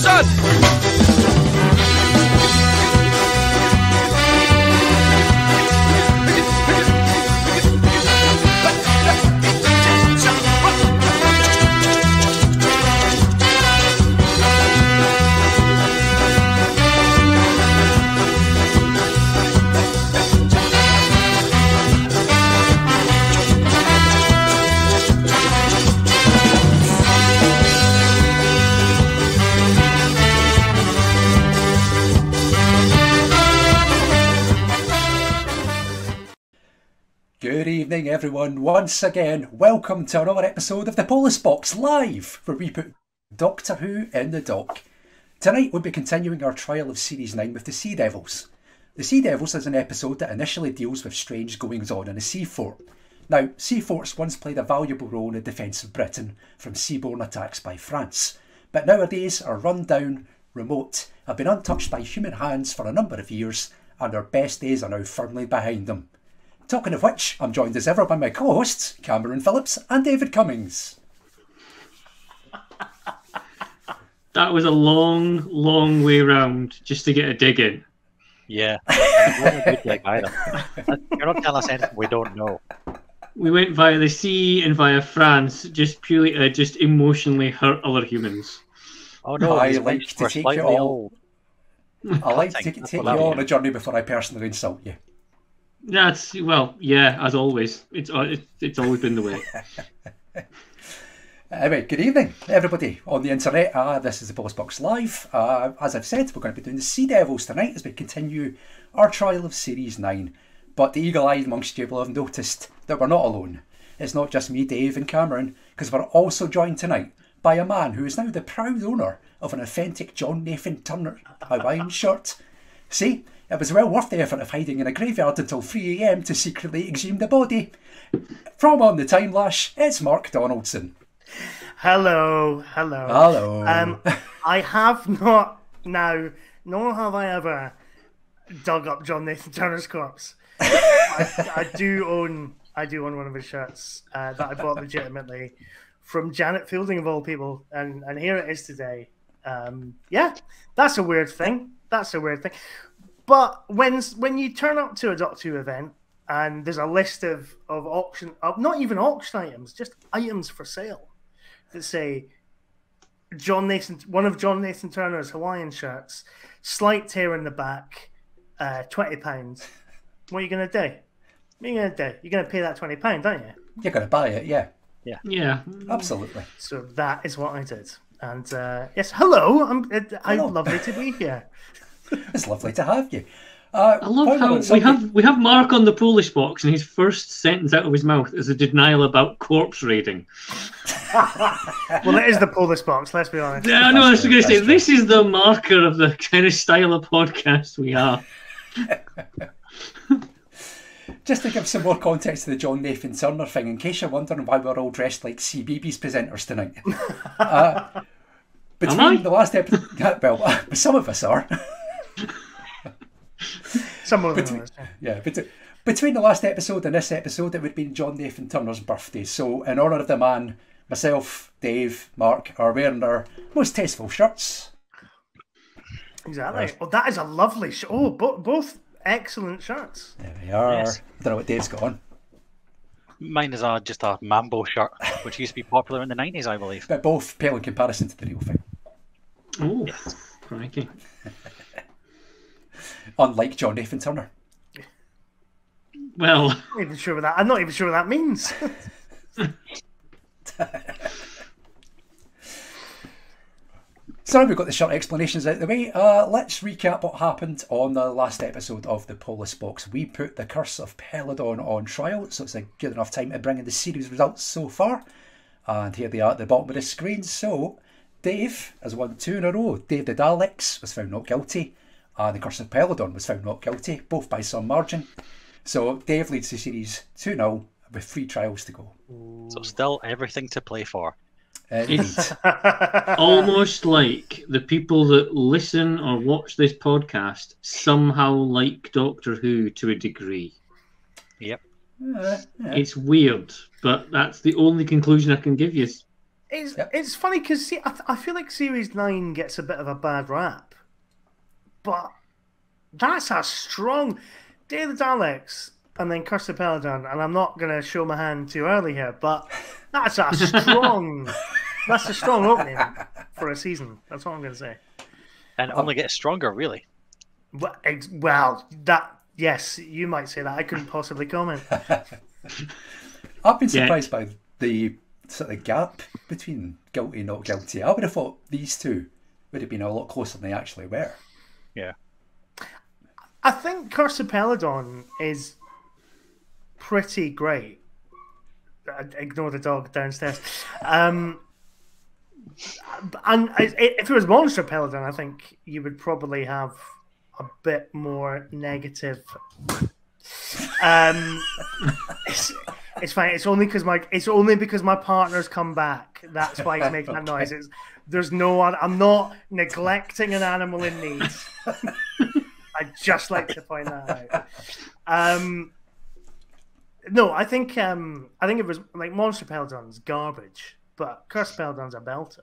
Donaldson! Good evening, everyone. Once again, welcome to another episode of the Police Box Live, where we put Doctor Who in the dock. Tonight we'll be continuing our trial of Series 9 with the Sea Devils. The Sea Devils is an episode that initially deals with strange goings-on in a sea fort. Now, sea forts once played a valuable role in the defence of Britain from seaborne attacks by France, but nowadays are run down, remote, have been untouched by human hands for a number of years, and their best days are now firmly behind them. Talking of which, I'm joined as ever by my co-hosts, Cameron Phillips and David Cummings. That was a long, long way round just to get a dig in. Yeah. Not a good dig either. You're not telling us anything we don't know. We went via the sea and via France, just purely to just emotionally hurt other humans. Oh no, I these like winches to were take slightly you all. old. I like to take you on a journey before I personally insult you. That's, well, yeah, as always. It's always been the way. Anyway, good evening, everybody on the internet. This is the Police Box Live. As I've said, we're going to be doing the Sea Devils tonight as we continue our trial of Series 9. But the eagle-eyed amongst you will have noticed that we're not alone. It's not just me, Dave and Cameron, because we're also joined tonight by a man who is now the proud owner of an authentic John Nathan Turner Hawaiian shirt. See? It was well worth the effort of hiding in a graveyard until 3 AM to secretly exhume the body. From on the Timelash, it's Mark Donaldson. Hello. Hello. I have not now, nor have I ever dug up John Nathan Turner's corpse. I do own one of his shirts that I bought legitimately from Janet Fielding of all people, and here it is today. Yeah, that's a weird thing. But when you turn up to a Doctor Who event and there's a list of not even auction items, just items for sale that say one of John Nathan Turner's Hawaiian shirts, slight tear in the back, £20. What are you going to do? You're going to pay that £20, aren't you? You're going to buy it, yeah. Yeah. Absolutely. So that is what I did. And yes, hello. I'm lovely to be here. It's lovely to have you. I love how we have Mark on the Polish box, and his first sentence out of his mouth is a denial about corpse raiding. Well, it is the Polish box. Let's be honest. Yeah, I know. I was going to say this is the marker of the kind of style of podcast we are. Just to give some more context to the John Nathan Turner thing, in case you're wondering why we're all dressed like CBeebies presenters tonight. Between the last episode, well, some of us are. Between the last episode and this episode, it would have been John Nathan Turner's birthday. So, in honour of the man, myself, Dave, Mark are wearing our most tasteful shirts. Exactly. Oh, that is a lovely shirt. Oh, both excellent shirts. There we are. Yes. I don't know what Dave's got on. Mine is just a Mambo shirt, which used to be popular in the 90s, I believe. But both pale in comparison to the real thing. Oh, crikey. Unlike John Nathan Turner. Well, I'm not even sure what that means. So now we've got the short explanations out of the way. Let's recap what happened on the last episode of the Police Box. We put the Curse of Peladon on trial, so it's a good enough time to bring in the series results so far. And here they are at the bottom of the screen. So Dave has won 2 in a row. Dave the Daleks was found not guilty. The Curse of Peladon was found not guilty, both by some margin. So Dave leads the series 2-0 with 3 trials to go. So still everything to play for. It's almost like the people that listen or watch this podcast somehow like Doctor Who to a degree. Yep. It's weird, but that's the only conclusion I can give you. It's funny because I feel like Series 9 gets a bit of a bad rap, but that's a strong Day of the Daleks and then Curse of Peladon, and I'm not going to show my hand too early here, but that's a strong opening for a season. That's what I'm going to say. And it only gets stronger, really. Well, yes, you might say that. I couldn't possibly comment. I've been surprised by the sort of gap between guilty and not guilty. I would have thought these two would have been a lot closer than they actually were. Yeah. I think Curse of Peladon is pretty great. Ignore the dog downstairs. And if it was Monster Peladon, I think you would probably have a bit more negative. It's fine. It's only because my partner's come back. That's why he's making that noise. I'm not neglecting an animal in need. I'd just like to point that out. No, I think it was like Monster Peladon's garbage, but Curse Peladon's a belter.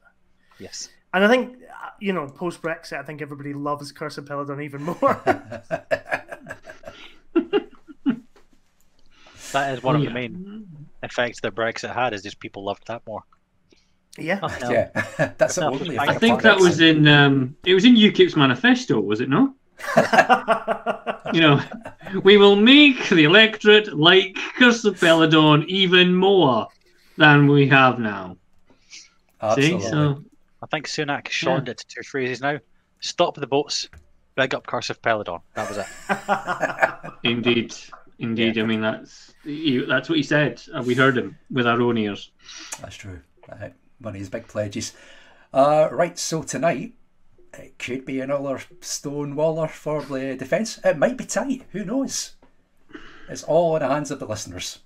Yes. And I think, post Brexit, I think everybody loves Curse of Peladon even more. That is one of the main effects that Brexit had, is just people loved that more. Yeah. That's the only effect. I think that was in UKIP's manifesto, was it not? We will make the electorate like Curse of Peladon even more than we have now. Absolutely. See? So, I think Sunak shortened it to 2 phrases now. Stop the boats, big up Curse of Peladon. That was it. Indeed. Yeah. I mean, that's what he said. We heard him with our own ears. That's true. One of his big pledges. Right, so tonight, it could be another stonewaller for the defence. It might be tight. Who knows? It's all in the hands of the listeners.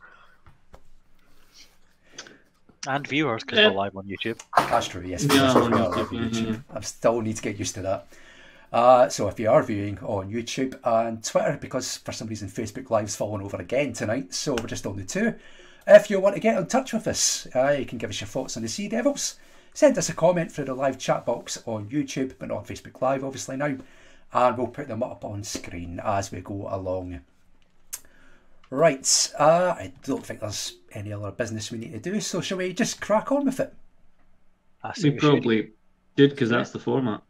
And viewers, because we're live on YouTube. That's true, yes. I still need to get used to that. So if you are viewing on YouTube and Twitter, because for some reason Facebook Live's fallen over again tonight, so we're just on the 2. If you want to get in touch with us, you can give us your thoughts on the Sea Devils. Send us a comment through the live chat box on YouTube, but not on Facebook Live obviously now, and we'll put them up on screen as we go along. Right, I don't think there's any other business we need to do, so shall we just crack on with it? We probably did, because that's the format.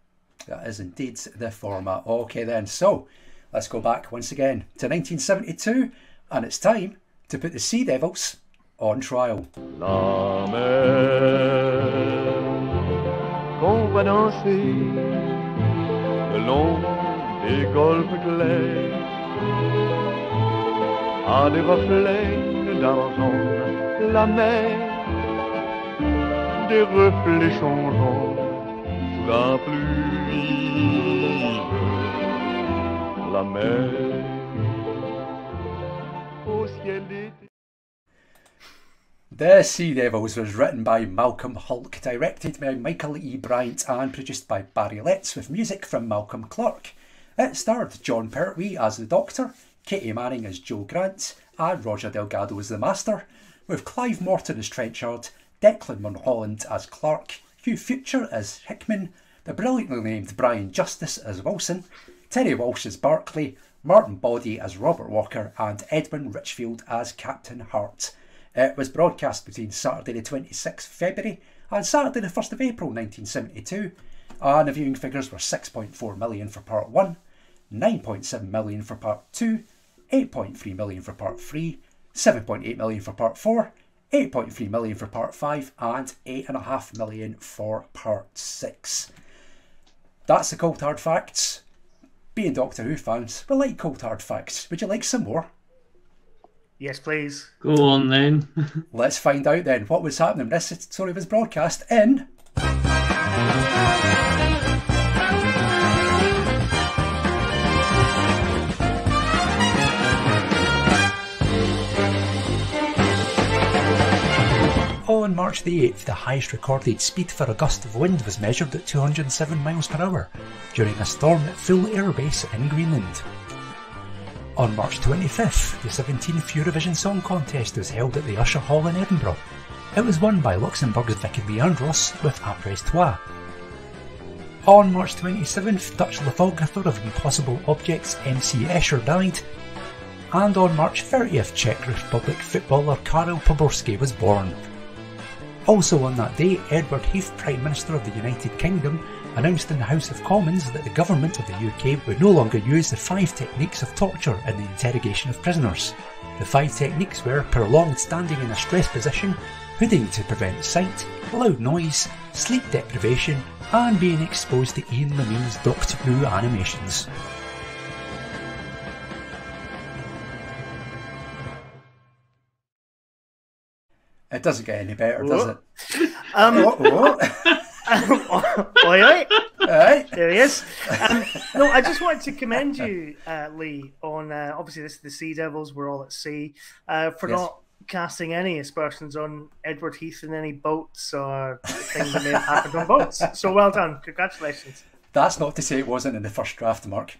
That is indeed the format. Okay then, so let's go back once again to 1972, and it's time to put the Sea Devils on trial. La mer qu'on va danser le long des golfes clairs à des reflets d'argent, la mer, des reflets changeants sous la pluie, la mer au ciel d'été. The Sea Devils was written by Malcolm Hulke, directed by Michael E. Bryant and produced by Barry Letts with music from Malcolm Clarke. It starred John Pertwee as the Doctor, Katie Manning as Jo Grant and Roger Delgado as the Master, with Clive Morton as Trenchard, Declan Mulholland as Clark, Hugh Future as Hickman, the brilliantly named Brian Justice as Wilson, Terry Walsh as Barclay, Martin Bawdy as Robert Walker and Edwin Richfield as Captain Hart. It was broadcast between Saturday the 26th February and Saturday the 1st of April 1972, and the viewing figures were 6.4 million for Part 1, 9.7 million for Part 2, 8.3 million for Part 3, 7.8 million for Part 4, 8.3 million for Part 5 and 8.5 million for Part 6. That's the cold hard facts. Being Doctor Who fans, we like cold hard facts. Would you like some more? Yes, please. Go on then. Let's find out then what was happening. This story was broadcast in... On March the 8th, the highest recorded speed for a gust of wind was measured at 207 miles per hour during a storm at Full Airbase in Greenland. On March 25th, the 17th Eurovision Song Contest was held at the Usher Hall in Edinburgh. It was won by Luxembourg's Vicky Leandros with Après Toi. On March 27th, Dutch lithographer of Impossible Objects MC Escher died. And on March 30th, Czech Republic footballer Karel Poborský was born. Also on that day, Edward Heath, Prime Minister of the United Kingdom, announced in the House of Commons that the government of the UK would no longer use the 5 techniques of torture in the interrogation of prisoners. The 5 techniques were prolonged standing in a stress position, hooding to prevent sight, loud noise, sleep deprivation, and being exposed to Ian Levine's Doctor Who animations. It doesn't get any better, does it? Oi. There he is. No, I just wanted to commend you, Lee, on obviously this the Sea Devils were all at sea, for not casting any aspersions on Edward Heath in any boats or things that may have happened on boats. So well done. Congratulations. That's not to say it wasn't in the first draft, Mark.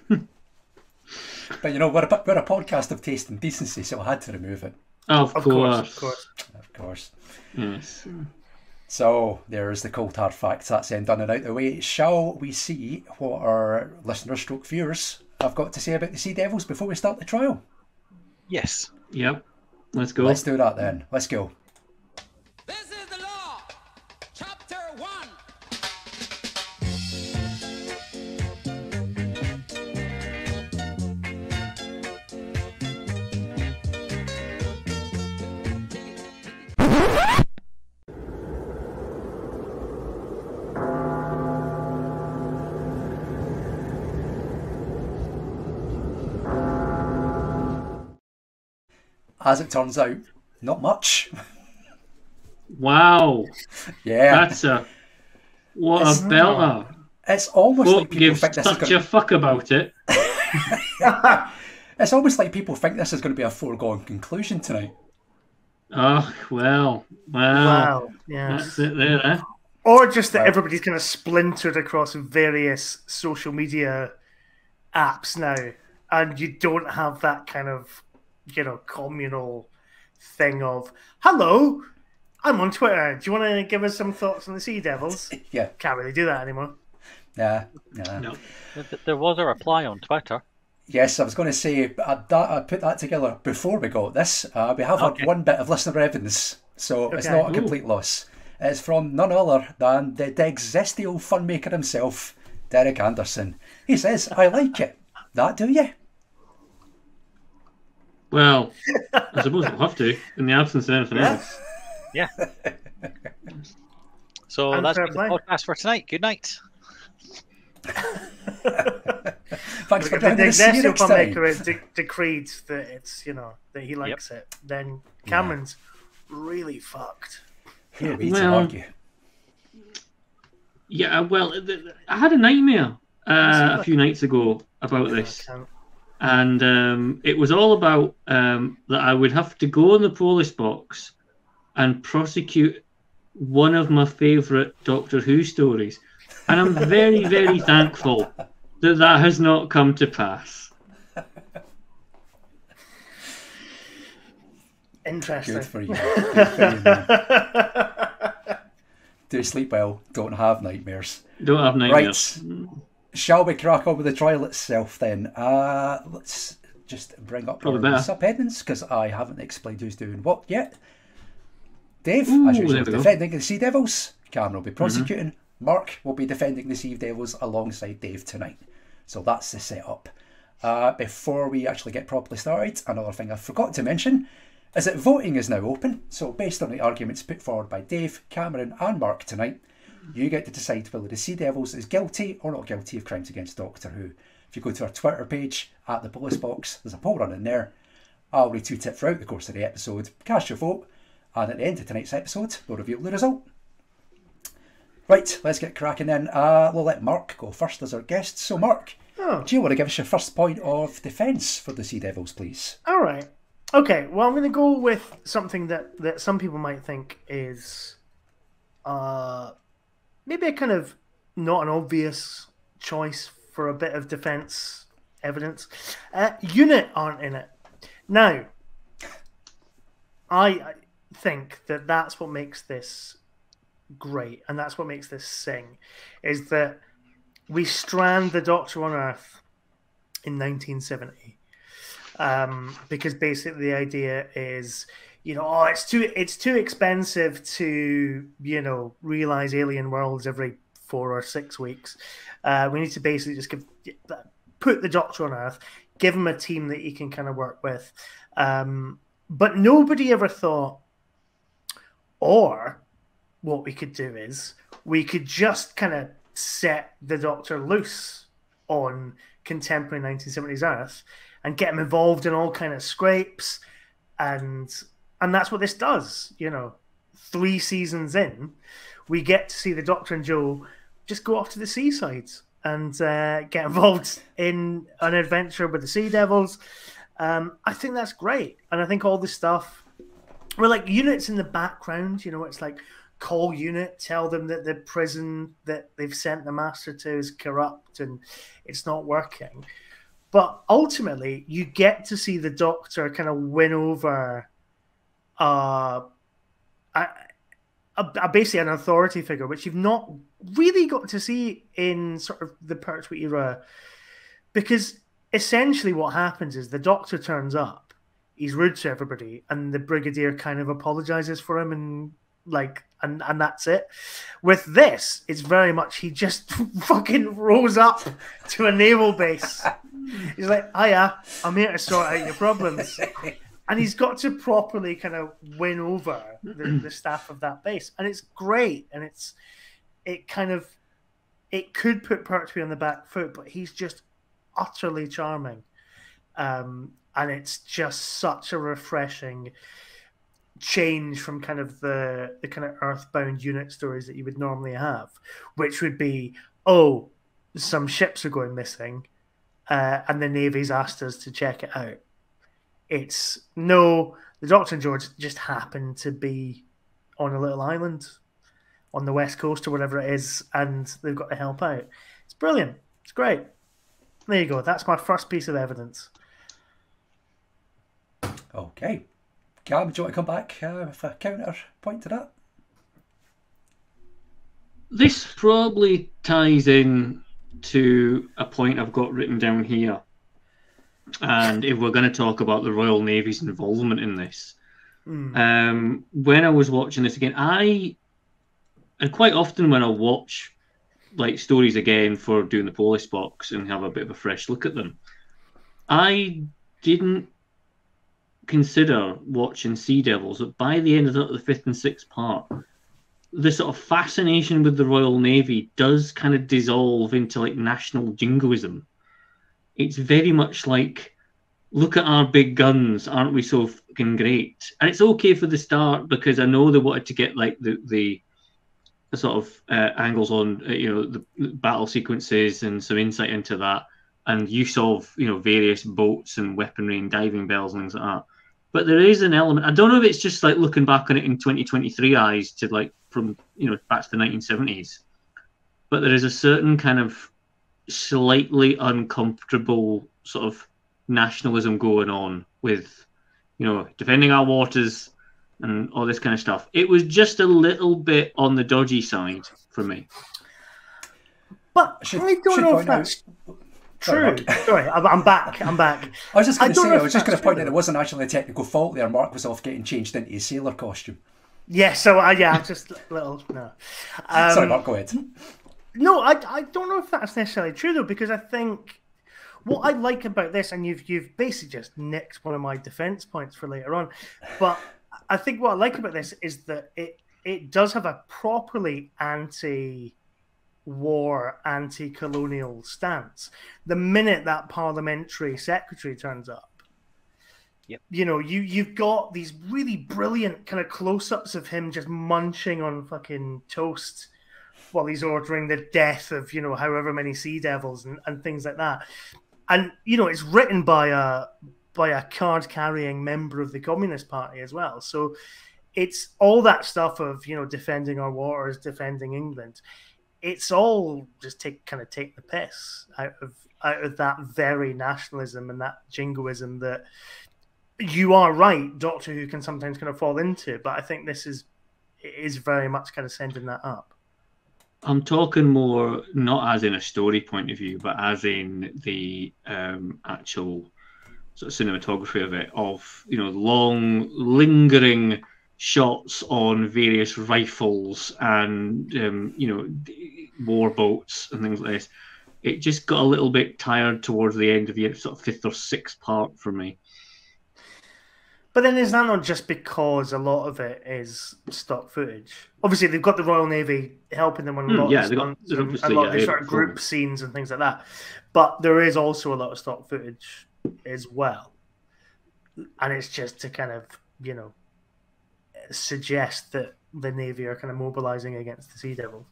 But you know, we're a podcast of taste and decency, so I had to remove it. Of course. Of course. Yes. So there's the cold hard facts. That's then done and out the way. Shall we see what our listeners stroke viewers have got to say about the Sea Devils before we start the trial? Yes. Yep. Let's go. Let's do that then. Let's go. This is the law. Chapter 1. As it turns out, not much. Wow. Yeah. That's what a belter. It's almost Folk like people give think this is such going a fuck about it. It's almost like people think this is going to be a foregone conclusion tonight. Oh, well. Wow. Yeah. That's it there, eh? Or just that everybody's kind of splintered across various social media apps now, and you don't have that kind of, you know, communal thing of, hello, I'm on Twitter. Do you want to give us some thoughts on the Sea Devils? Yeah. Can't really do that anymore. Yeah. No. There was a reply on Twitter. Yes, I was going to say, I put that together before we got this. We have had one bit of listener evidence, so it's not a complete loss. It's from none other than the Dexestial funmaker himself, Derek Anderson. He says, I like it. That do you? Well, I suppose we'll have to, in the absence of anything else. Yeah. So And that's fair been play. the podcast for tonight. Good night. Thanks for If the joining us. See you Dexestial next time. filmmaker decreed that it's, you know, that he likes it, then Cameron's really fucked. Here we Well, argue. Yeah, well, I had a nightmare a few nights ago about this. And it was all about that I would have to go in the Polish box and prosecute one of my favourite Doctor Who stories. And I'm very, very thankful that that has not come to pass. Interesting. Good for you. Good for you, man. Do sleep well. Don't have nightmares. Don't have nightmares. Right. Shall we crack on with the trial itself then? Let's just bring up our subheadings because I haven't explained who's doing what yet. Dave, as usual, defending the Sea Devils. Cameron will be prosecuting. Mark will be defending the Sea Devils alongside Dave tonight. So that's the setup. Before we actually get properly started, another thing I forgot to mention is that voting is now open. So based on the arguments put forward by Dave, Cameron and Mark tonight, you get to decide whether the Sea Devils is guilty or not guilty of crimes against Doctor Who. If you go to our Twitter page, at the Police Box, there's a poll running there. I'll retweet it throughout the course of the episode. Cast your vote, and at the end of tonight's episode, we'll reveal the result. Right, let's get cracking then. We'll let Mark go first as our guest. So Mark, do you want to give us your first point of defence for the Sea Devils, please? All right. Okay, well, I'm going to go with something that some people might think is maybe a kind of not an obvious choice for a bit of defence evidence. UNIT aren't in it. Now, think that that's what makes this great, and that's what makes this sing, is that we strand the Doctor on Earth in 1970, because basically the idea is, oh, it's too expensive to, realize alien worlds every 4 or 6 weeks. We need to basically just put the Doctor on Earth, give him a team that he can kind of work with. But nobody ever thought, or what we could do is we could just kind of set the Doctor loose on contemporary 1970s Earth and get him involved in all kind of scrapes, and that's what this does. 3 seasons in, we get to see the Doctor and Jo just go off to the seaside and get involved in an adventure with the Sea Devils. I think that's great, and I think all this stuff, well, like units in the background, it's like call unit, tell them that the prison that they've sent the Master to is corrupt and it's not working. But ultimately, you get to see the Doctor kind of win over basically an authority figure, which you've not really got to see in sort of the Pertwee era, because essentially what happens is the Doctor turns up, he's rude to everybody, and the Brigadier kind of apologizes for him, and that's it. With this, it's very much he just fucking rose up to a naval base. He's like, hiya, I'm here to sort out your problems. And he's got to properly kind of win over the staff of that base. And it's great. And it could put Pertwee on the back foot, but he's just utterly charming. And it's just such a refreshing change from kind of the kind of earthbound unit stories that you would normally have, which would be, oh, some ships are going missing, and the Navy's asked us to check it out. It's no, the Doctor and George just happen to be on a little island on the west coast or whatever it is, and they've got to help out. It's brilliant. It's great. There you go. That's my first piece of evidence. Okay. Gab, do you want to come back with a counterpoint to that? This probably ties in to a point I've got written down here. And if we're going to talk about the Royal Navy's involvement in this, when I was watching this again, and quite often when I watch like stories again for doing the Police box and have a bit of a fresh look at them, I didn't consider watching Sea Devils, but by the end of the 5th and 6th part, the sort of fascination with the Royal Navy does kind of dissolve into like national jingoism. It's very much like, look at our big guns, aren't we so fucking great? And it's okay for the start because I know they wanted to get like the sort of angles on the battle sequences and some insight into that, and use of various boats and weaponry and diving bells and things like that. But there is an element, I don't know if it's just like looking back on it in 2023 eyes to like from back to the 1970s, but there is a certain kind of slightly uncomfortable sort of nationalism going on with defending our waters and all this kind of stuff. It was just a little bit on the dodgy side for me. But I don't know if that's true. Sorry, I'm back. I was just going to point out it wasn't actually a technical fault there. Mark was off getting changed into his sailor costume. Yeah, so just a little no. Sorry, Mark, go ahead. No, I don't know if that's necessarily true though, because I think what I like about this, and you've basically just nicked one of my defense points for later on, but I think what I like about this is that it does have a properly anti-war, anti-colonial stance. The minute that parliamentary secretary turns up, yep. You've got these really brilliant kind of close-ups of him just munching on fucking toast while he's ordering the death of however many Sea Devils and things like that. And it's written by a card-carrying member of the Communist Party as well. So it's all that stuff of defending our waters, defending England. It's all just take the piss out of that very nationalism and that jingoism that you are right. Doctor Who can sometimes kind of fall into it, but I think this is very much kind of sending that up. I'm talking more not as in a story point of view, but as in the actual sort of cinematography of it, of long, lingering shots on various rifles and war boats and things like this. It just got a little bit tired towards the end of the sort of 5th or 6th part for me. But then is that not just because a lot of it is stock footage? Obviously, they've got the Royal Navy helping them on a lot of stunts and a lot of the sort of group scenes and things like that. But there is also a lot of stock footage as well. And it's just to kind of, suggest that the Navy are kind of mobilising against the Sea Devils.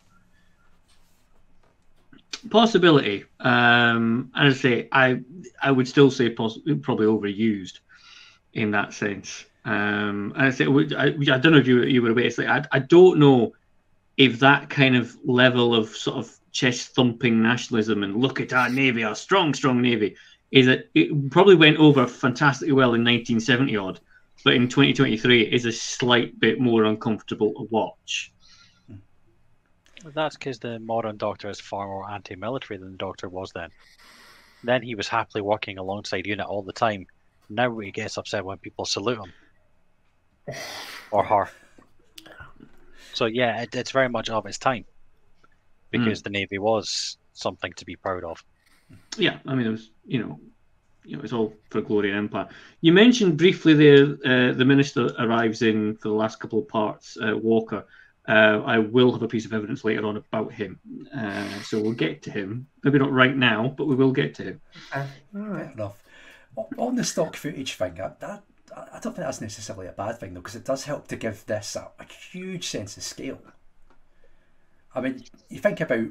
Possibility. As I say, I would still say probably overused in that sense. And I say, I don't know if you were aware. It's like I don't know if that kind of level of sort of chest thumping nationalism and look at our navy, our strong navy, is that it probably went over fantastically well in 1970 odd, but in 2023 it is a slight bit more uncomfortable to watch. That's because the modern Doctor is far more anti-military than the Doctor was then. Then he was happily working alongside UNIT all the time. Now he gets upset when people salute him. Or her. So yeah, it's very much of its time. Because the Navy was something to be proud of. Yeah, I mean, it was, it's all for glory and empire. You mentioned briefly there the Minister arrives in for the last couple of parts, Walker. I will have a piece of evidence later on about him. So we'll get to him. Maybe not right now, but we will get to him. Fair enough. On the stock footage thing, I don't think that's necessarily a bad thing, though, because it does help to give this a huge sense of scale. I mean, you think about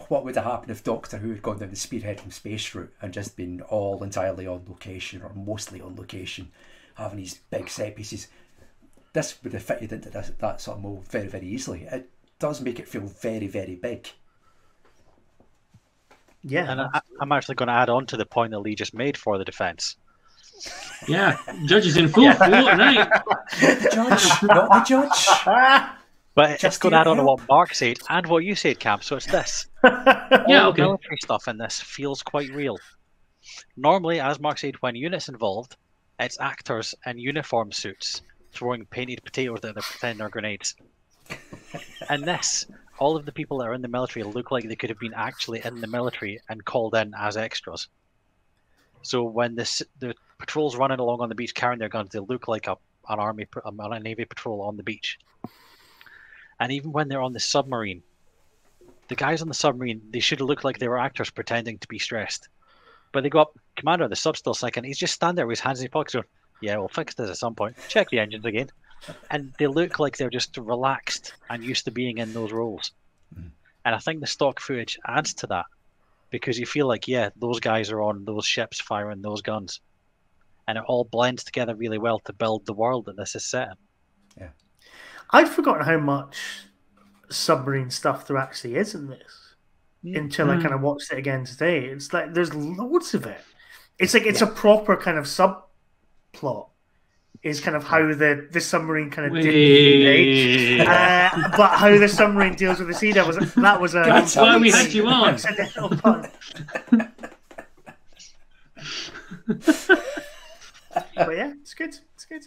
what would have happened if Doctor Who had gone down the spearheading space route and just been all entirely on location or mostly on location, having these big set pieces. This would have fitted into that sort of mold very, very easily. It does make it feel very, very big. Yeah. And I'm actually going to add on to the point that Lee just made for the defence. Yeah, judges in full floor tonight. The judge, not the judge. But it's going to add on to what Mark said and what you said, Cam. So it's this. Yeah, okay. Military stuff in this feels quite real. Normally, as Mark said, when UNIT's involved, it's actors in uniform suits throwing painted potatoes that they pretend are grenades. And this, all of the people that are in the military look like they could have been actually in the military and called in as extras. So when the patrols running along on the beach carrying their guns, they look like a Navy patrol on the beach. And even when they're on the submarine, the guys on the submarine, they should have looked like they were actors pretending to be stressed. But they go up, Commander, the sub's still sinking. He's just standing there with his hands in his pockets going, yeah, we'll fix this at some point. Check the engines again. And they look like they're just relaxed and used to being in those roles. And I think the stock footage adds to that. Because you feel like, yeah, those guys are on those ships firing those guns. And it all blends together really well to build the world that this is set in. Yeah. I'd forgotten how much submarine stuff there actually is in this until I kind of watched it again today. It's like there's loads of it. It's like it's a proper kind of subplot. Is kind of how the submarine kind of did but how the submarine deals with the Sea Devils. That was a that's why we had you on. Accidental pun. But yeah, it's good. It's good.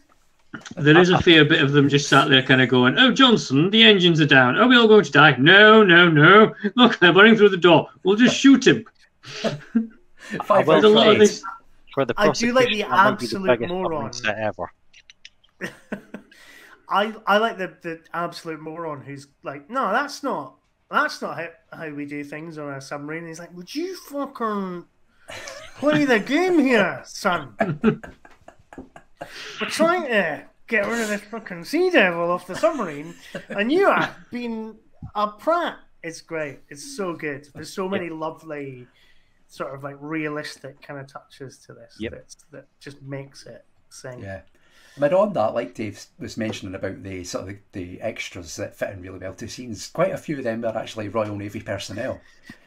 There is a fair bit of them just sat there kind of going, oh, Johnson, the engines are down. Are we all going to die? No. Look, they're running through the door. We'll just shoot him. I There's a lot of this. For the I do like the absolute the moron. set ever. I like the absolute moron who's like, no, that's not how we do things on a submarine. And he's like, would you fucking play the game here, son? We're trying to get rid of this fucking Sea Devil off the submarine, and you are being a prat. It's great. It's so good. There's so many lovely, sort of like realistic kind of touches to this that just makes it sing. Yeah. But on that, like Dave was mentioning about the sort of the extras that fit in really well to scenes, quite a few of them are actually Royal Navy personnel.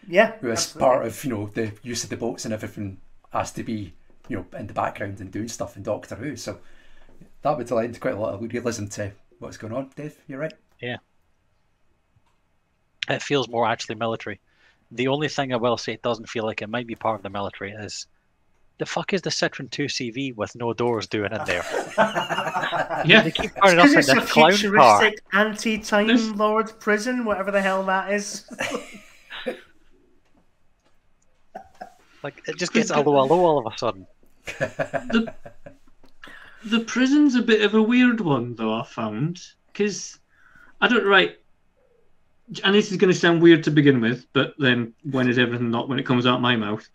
Yeah. Who, as part of the use of the boats and everything, has to be in the background and doing stuff in Doctor Who. So that would lend quite a lot of realism to what's going on. Dave, you're right. Yeah. It feels more actually military. The only thing I will say it doesn't feel like it might be part of the military is the fuck is the Citroen 2CV with no doors doing in there? Yeah. They keep turning up in It's a this clown car. futuristic anti-Time Lord prison, whatever the hell that is. Like, it just gets hello all of a sudden. The prison's a bit of a weird one, though, I found. Because, and this is going to sound weird to begin with, but then when is everything not when it comes out my mouth?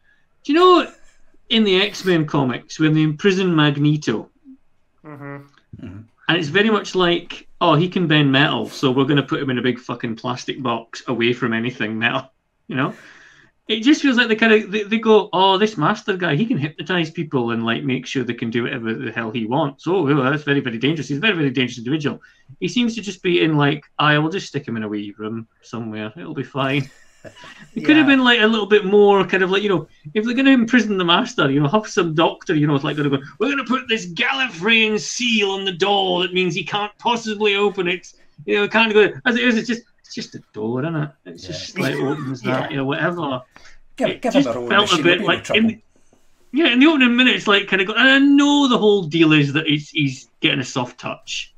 Do you know, in the X-Men comics, when they imprison Magneto, and it's very much like, oh, he can bend metal, so we're going to put him in a big fucking plastic box away from anything metal, It just feels like they go, oh, this master guy, he can hypnotize people and like make sure they can do whatever the hell he wants. Oh, well, that's very, very dangerous. He's a very, very dangerous individual. He seems to just be in like, I will just stick him in a wee room somewhere. It'll be fine. It could have been like a little bit more kind of like, if they're going to imprison the master, have some doctor, it's like going to go, we're going to put this Gallifreyan seal on the door. That means he can't possibly open it. It can't go. As it is, it's just a door, isn't it? It's just like opens that, whatever. Give just him a felt a bit like in the opening minute, it's like kind of. And I know the whole deal is that he's getting a soft touch,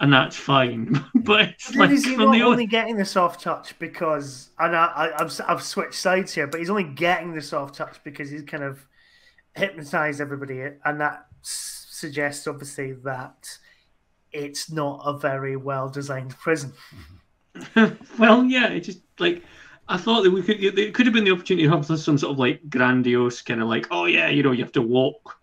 and that's fine. But it's like Is he not only getting the soft touch because, and I've switched sides here, but he's only getting the soft touch because he's kind of hypnotized everybody, and that suggests obviously that it's not a very well designed prison. Well, yeah, it just like I thought that it could have been the opportunity to have some sort of like grandiose kind of like, oh yeah, you have to walk,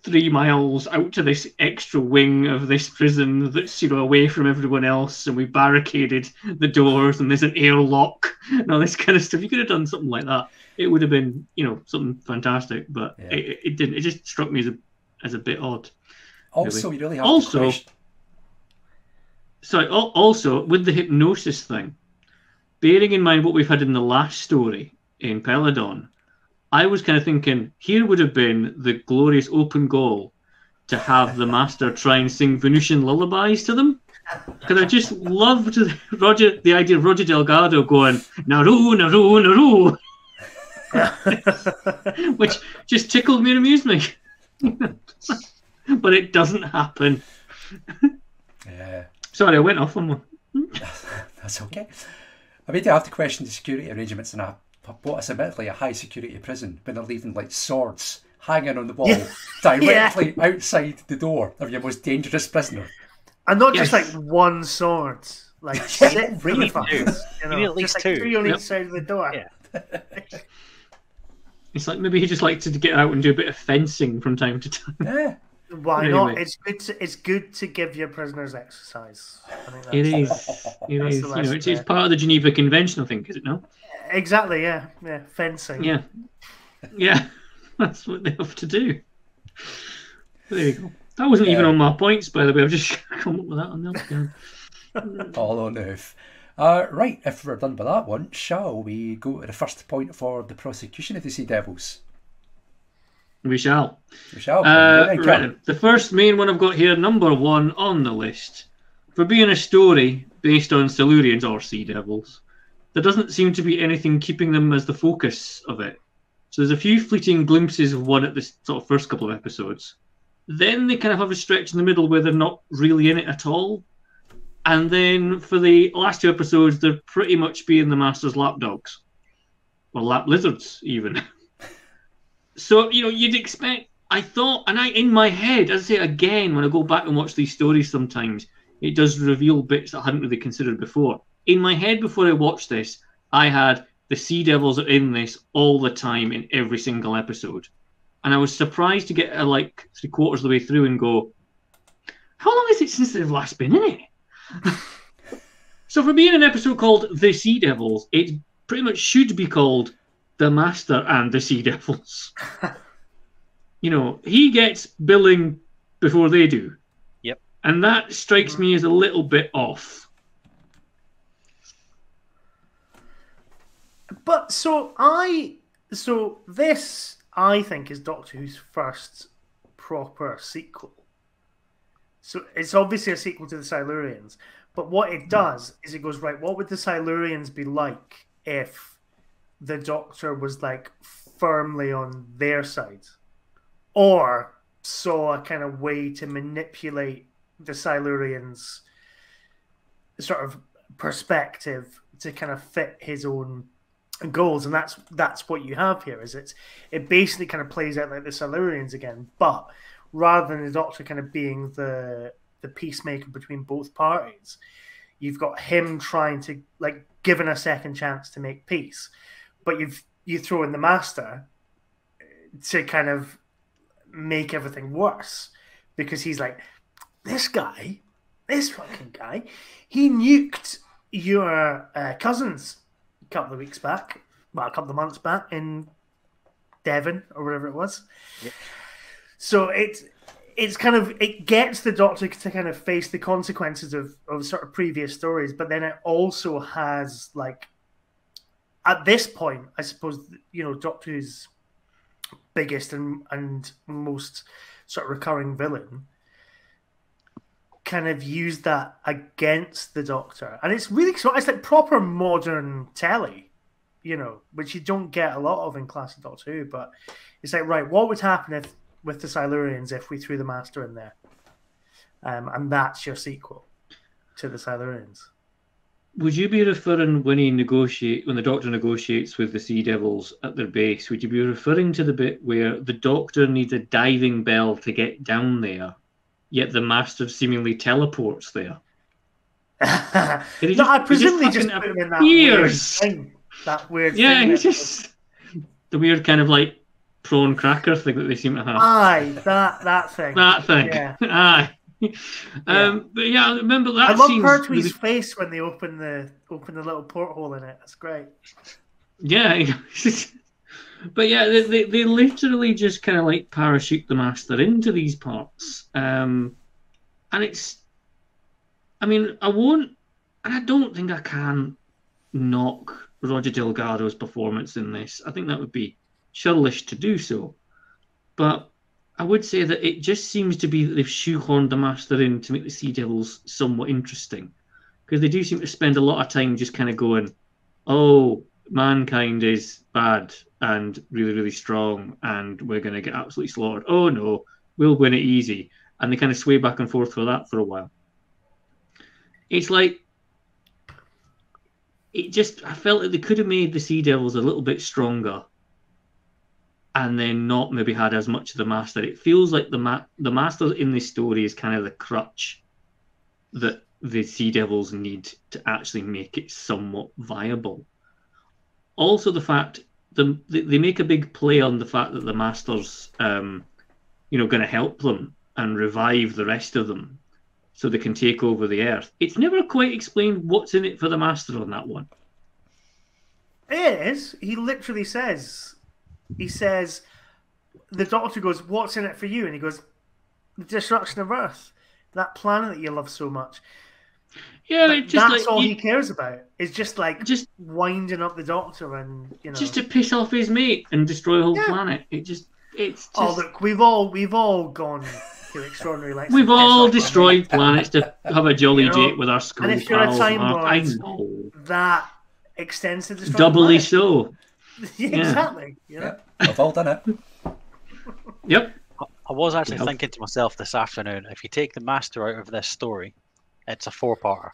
3 miles out to this extra wing of this prison that's away from everyone else, and we barricaded the doors, and there's an airlock and all this kind of stuff. You could have done something like that. It would have been, something fantastic, but it didn't. It just struck me as a bit odd. Also, you really have to question. Sorry, also, with the hypnosis thing, bearing in mind what we've had in the last story in Peladon, I was kind of thinking, here would have been the glorious open goal to have the Master try and sing Venusian lullabies to them. Because I just loved the idea of Roger Delgado going, Naru, Naru, Naru, which just tickled me and amused me. But it doesn't happen. Yeah. Sorry, I went off on one. That's okay. I mean, they have to question the security arrangements in what is admittedly a high security prison when they're leaving like swords hanging on the wall directly outside the door of your most dangerous prisoner. And not just like one sword, like really two. You need at least two. 3 on each side of the door. Yeah. It's like maybe he just likes to get out and do a bit of fencing from time to time. Yeah. Why not? It's good to give your prisoners exercise. I think It is. It's part of the Geneva Convention, I think, is it not? Exactly. Yeah. Fencing. Yeah. That's what they have to do. There you go. That wasn't even on my points, by the way. I've just come up with that on the All on earth. Right, if we're done with that one, shall we go to the first point for the prosecution of the Sea Devils? We shall. Right. The first main one I've got here, number 1 on the list. For being a story based on Silurians or Sea Devils, there doesn't seem to be anything keeping them as the focus of it. So there's a few fleeting glimpses of one at the sort of first couple of episodes. Then they kind of have a stretch in the middle where they're not really in it at all. And then for the last 2 episodes, they're pretty much being the Master's lapdogs. Or lap lizards, even. So, you'd expect, I thought, and in my head, as I say again, when I go back and watch these stories sometimes, it does reveal bits that I hadn't really considered before. In my head, before I watched this, I had the Sea Devils are in this all the time in every single episode. And I was surprised to get like 3/4 of the way through and go, how long is it since they've last been in it? So for being an episode called The Sea Devils, it pretty much should be called The Master and the Sea Devils. He gets billing before they do. Yep. And that strikes me as a little bit off. But this I think, is Doctor Who's first proper sequel. So it's obviously a sequel to the Silurians, but what it does is it goes, right, what would the Silurians be like if the Doctor was like firmly on their side, or saw a kind of way to manipulate the Silurians' sort of perspective to kind of fit his own goals, and that's what you have here. Is it basically kind of plays out like the Silurians again, but rather than the Doctor kind of being the peacemaker between both parties, you've got him trying to, like, given a second chance to make peace, but you throw in the Master to kind of make everything worse, because he's like, this fucking guy, he nuked your cousins a couple of weeks back, well, a couple of months back in Devon or whatever it was. Yep. So it's kind of, it gets the Doctor to kind of face the consequences of sort of previous stories, but then it also has, like, at this point, I suppose, you know, Doctor Who's biggest and most sort of recurring villain kind of used that against the Doctor, and it's really, it's like proper modern telly, you know, which you don't get a lot of in classic Doctor Who. But it's like, right, what would happen with the Silurians if we threw the Master in there, and that's your sequel to the Silurians. Would you be referring when the Doctor negotiates with the Sea Devils at their base? Would you be referring to the bit where the Doctor needs a diving bell to get down there, yet the Master seemingly teleports there? I presumably just put him in that weird thing. That weird yeah, thing. He's just the weird kind of like prawn cracker thing that they seem to have. Aye, that thing. That thing. Yeah. Aye. But yeah, I remember that. I love Pertwee's face when they open the little porthole in it. That's great. Yeah, but yeah, they literally just kind of like parachute the Master into these parts, and it's. I mean, I don't think I can knock Roger Delgado's performance in this. I think that would be churlish to do so, but I would say that it just seems to be that they've shoehorned the Master in to make the Sea Devils somewhat interesting, because they do seem to spend a lot of time just kind of going, oh, mankind is bad and really, really strong, and we're going to get absolutely slaughtered. Oh, no, we'll win it easy. And they kind of sway back and forth for that for a while. It's like, I felt like they could have made the Sea Devils a little bit stronger and then not maybe had as much of the Master. It feels like the Master in this story is kind of the crutch that the Sea Devils need to actually make it somewhat viable. Also, the fact they make a big play on the fact that the Master's, going to help them and revive the rest of them so they can take over the Earth. It's never quite explained what's in it for the Master on that one. It is. He literally says. He says, the Doctor goes, what's in it for you? And he goes, the destruction of Earth, that planet that you love so much. Yeah, that's all he cares about. Is just winding up the Doctor and, you know, just to piss off his mate and destroy a whole planet. It's just. Oh, look, we've all gone to extraordinary lengths. We've all destroyed planets to have a jolly date with our school pals. And if you're a Time Lord, I know that extends to destroy doubly the so. Exactly. Yeah. We've all done it. Yep. I was actually thinking to myself this afternoon, if you take the Master out of this story, it's a 4-parter.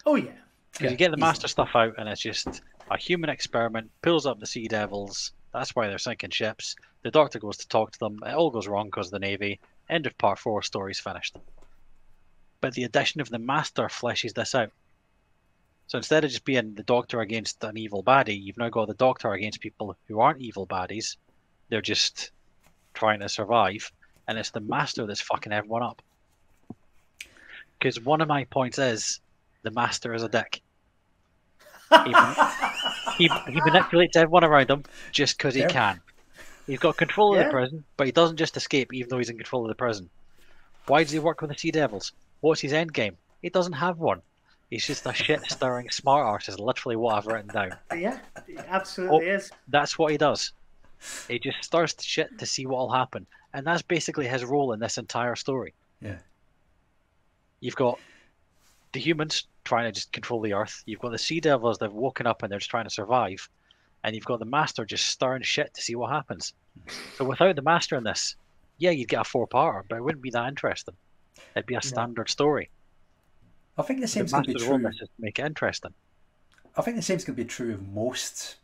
Oh, yeah. Because you get the Master stuff out and it's just a human experiment, pulls up the Sea Devils, that's why they're sinking ships. The Doctor goes to talk to them, it all goes wrong because of the Navy. End of part 4, story's finished. But the addition of the Master fleshes this out. So instead of just being the Doctor against an evil baddie, you've now got the Doctor against people who aren't evil baddies. They're just trying to survive. And it's the Master that's fucking everyone up. Because one of my points is, the Master is a dick. He manipulates everyone around him just because he can. He's got control of the prison, but he doesn't just escape even though he's in control of the prison. Why does he work with the Sea Devils? What's his end game? He doesn't have one. He's just a shit-stirring smart arse, is literally what I've written down. Yeah, it absolutely is. That's what he does. He just starts shit to see what will happen. And that's basically his role in this entire story. Yeah. You've got the humans trying to just control the earth. You've got the sea devils that have woken up and they're just trying to survive. And you've got the master just stirring shit to see what happens. So without the master in this, yeah, you'd get a 4-parter, but it wouldn't be that interesting. It'd be a standard story. I think the The same's going to be master's role in true. this is to make it interesting. I think the same's going to be true of most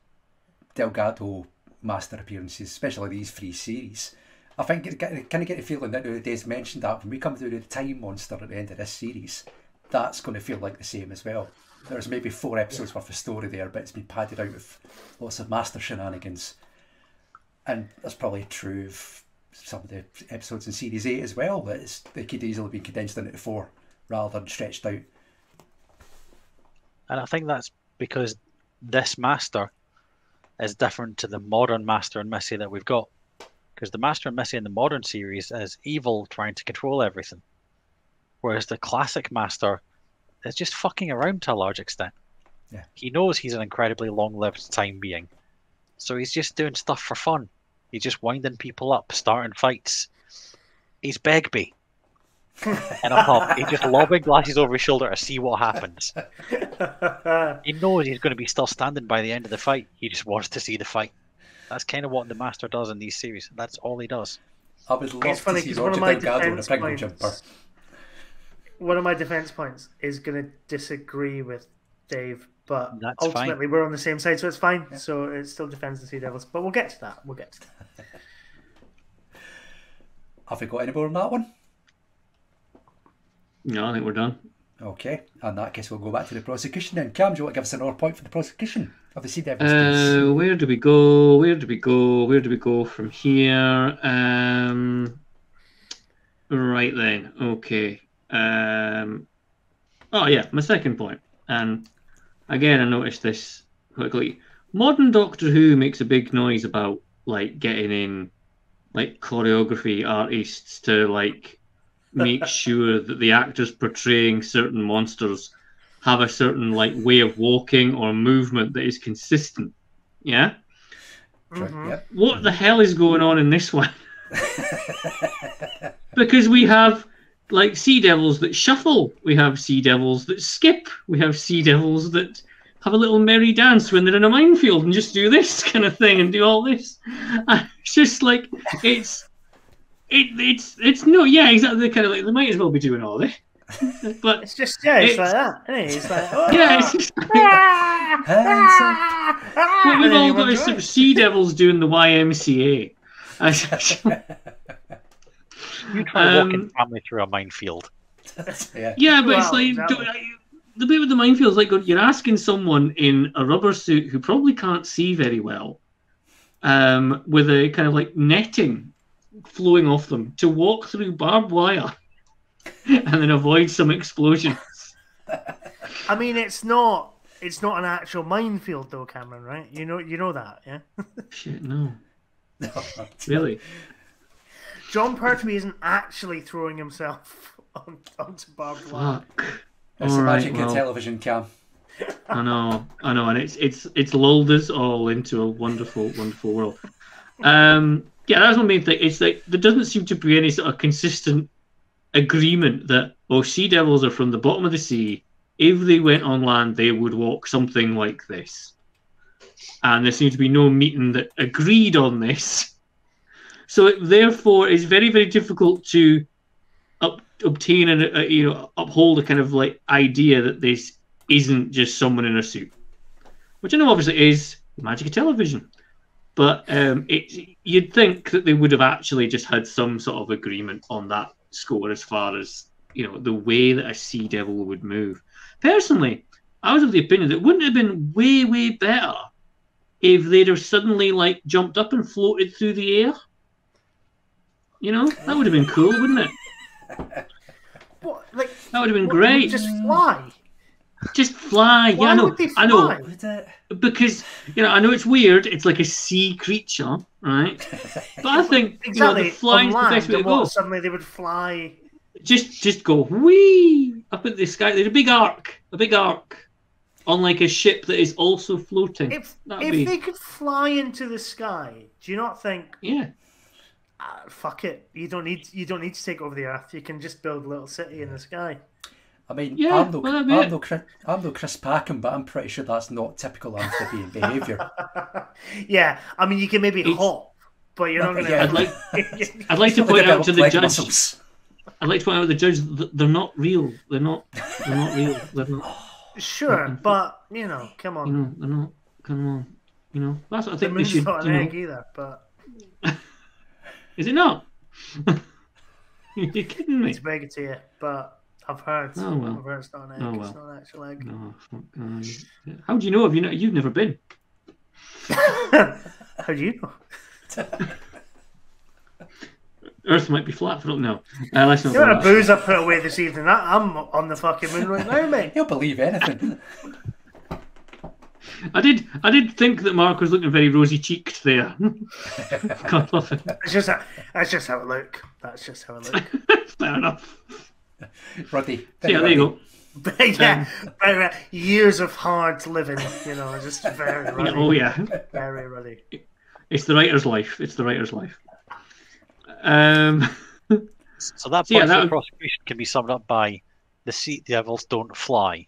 Delgado master appearances, especially these 3 series. I think I kind of get the feeling that Dave's mentioned that when we come to the time monster at the end of this series, that's going to feel like the same as well. There's maybe 4 episodes worth of story there, but it's been padded out with lots of master shenanigans. And that's probably true of some of the episodes in Series 8 as well, that they could easily be condensed into 4 rather than stretched out. And I think that's because this master is different to the modern Master and Missy that we've got. Because the Master and Missy in the modern series is evil trying to control everything. Whereas the classic Master is just fucking around to a large extent. Yeah. He knows he's an incredibly long-lived time being. So he's just doing stuff for fun. He's just winding people up, starting fights. He's Begbie. In a pub. He's just lobbing glasses over his shoulder to see what happens. He knows he's going to be still standing by the end of the fight. He just wants to see the fight. That's kind of what the Master does in these series. That's all he does. I would love It's funny to see 'cause one of Roger my Delgado in a defense penguin points- jumper. One of my defense points is going to disagree with Dave, but That's ultimately we're on the same side, so it's fine. So it still defends the Sea Devils, but we'll get to that. Have we got any more on that one? No, I think we're done. Okay, in that case we'll go back to the prosecution then. Cam, do you want to give us another point for the prosecution of the Sea Devils, please? Where do we go? Where do we go? Where do we go from here? Right then. Okay. Oh yeah, my second point. And again, I noticed this quickly. Modern Doctor Who makes a big noise about like getting in like choreography artists to like make sure that the actors portraying certain monsters have a certain like way of walking or movement that is consistent. Yeah? Right, yep. What the hell is going on in this one? Because we have like sea devils that shuffle, we have sea devils that skip, we have sea devils that have a little merry dance when they're in a minefield and just do this kind of thing and do all this. And it's just like it's no, yeah, exactly. Kind of like they might as well be doing all this, but It's just it's like that, isn't it? It's like yeah, it's just like, but we've all got sort of sea devils doing the YMCA. You try walking family through a minefield. Yeah, but it's Well, like exactly. the bit with the minefield is like you're asking someone in a rubber suit who probably can't see very well, with a kind of like netting flowing off them to walk through barbed wire and then avoid some explosions. I mean, it's not an actual minefield though, Cameron, right? You know that, yeah? Shit, no. Really? John Pertwee isn't actually throwing himself onto barbed wire. Fuck. It's the All right, magic of well, television, Cam. I know, and it's lulled us all into a wonderful, wonderful world. Yeah, that's my main thing. It's like there doesn't seem to be any sort of consistent agreement that sea devils are from the bottom of the sea. If they went on land, they would walk something like this. And there seems to be no meeting that agreed on this. So it, therefore, it's very, very difficult to obtain and uphold a kind of like idea that this isn't just someone in a suit, which I know obviously is the magic of television. But you'd think that they would have actually just had some sort of agreement on that score as far as the way that a sea devil would move. Personally, I was of the opinion that it wouldn't have been way, way better if they'd have suddenly like jumped up and floated through the air. That would have been cool, wouldn't it? What, like, That would have been what, great. Just fly. Just fly. Why Yeah, I know. would they I know. fly? Would it? Because I know it's weird. It's like a sea creature, right? But I think Exactly. the flying's the on best way land, to and go. suddenly they would fly. Just go whee up at the sky. There's a big arc on like a ship that is also floating. If That'd be... they could fly into the sky, do you not think? Yeah. Fuck it. You don't need to take over the Earth. You can just build a little city in the sky. I mean, Yeah, I'm no Chris Packham, but I'm pretty sure that's not typical amphibian behaviour. Yeah, I mean, you can maybe hop, but you're not going to. Yeah. I'd like to point out to the judge. Muscles. I'd like to point out to the judge that they're not real. They're not real. They're not. Sure, but come on. They're not. Come on. That's what I The think they moon's should. not an egg either, but Is it not? You're kidding me. it's bigger to you. But I've heard. Oh, well. I've heard it's not an egg. Oh, well. It's not an actual egg. No, how do you know? You've never been? How do you know? Earth might be flat for all know. Let's not The go amount of that. booze I put away this evening, I'm on the fucking moon right now, mate. He'll believe anything. I did think that Mark was looking very rosy cheeked there. God love it. That's just how it look. That's just how it look. Fair enough. Ruddy. So, yeah, there you go. But yeah, very, years of hard living, just very ruddy. Oh yeah, Very ruddy. it's the writer's life. It's the writer's life. So that point yeah, for that the would- prosecution can be summed up by the sea devils don't fly.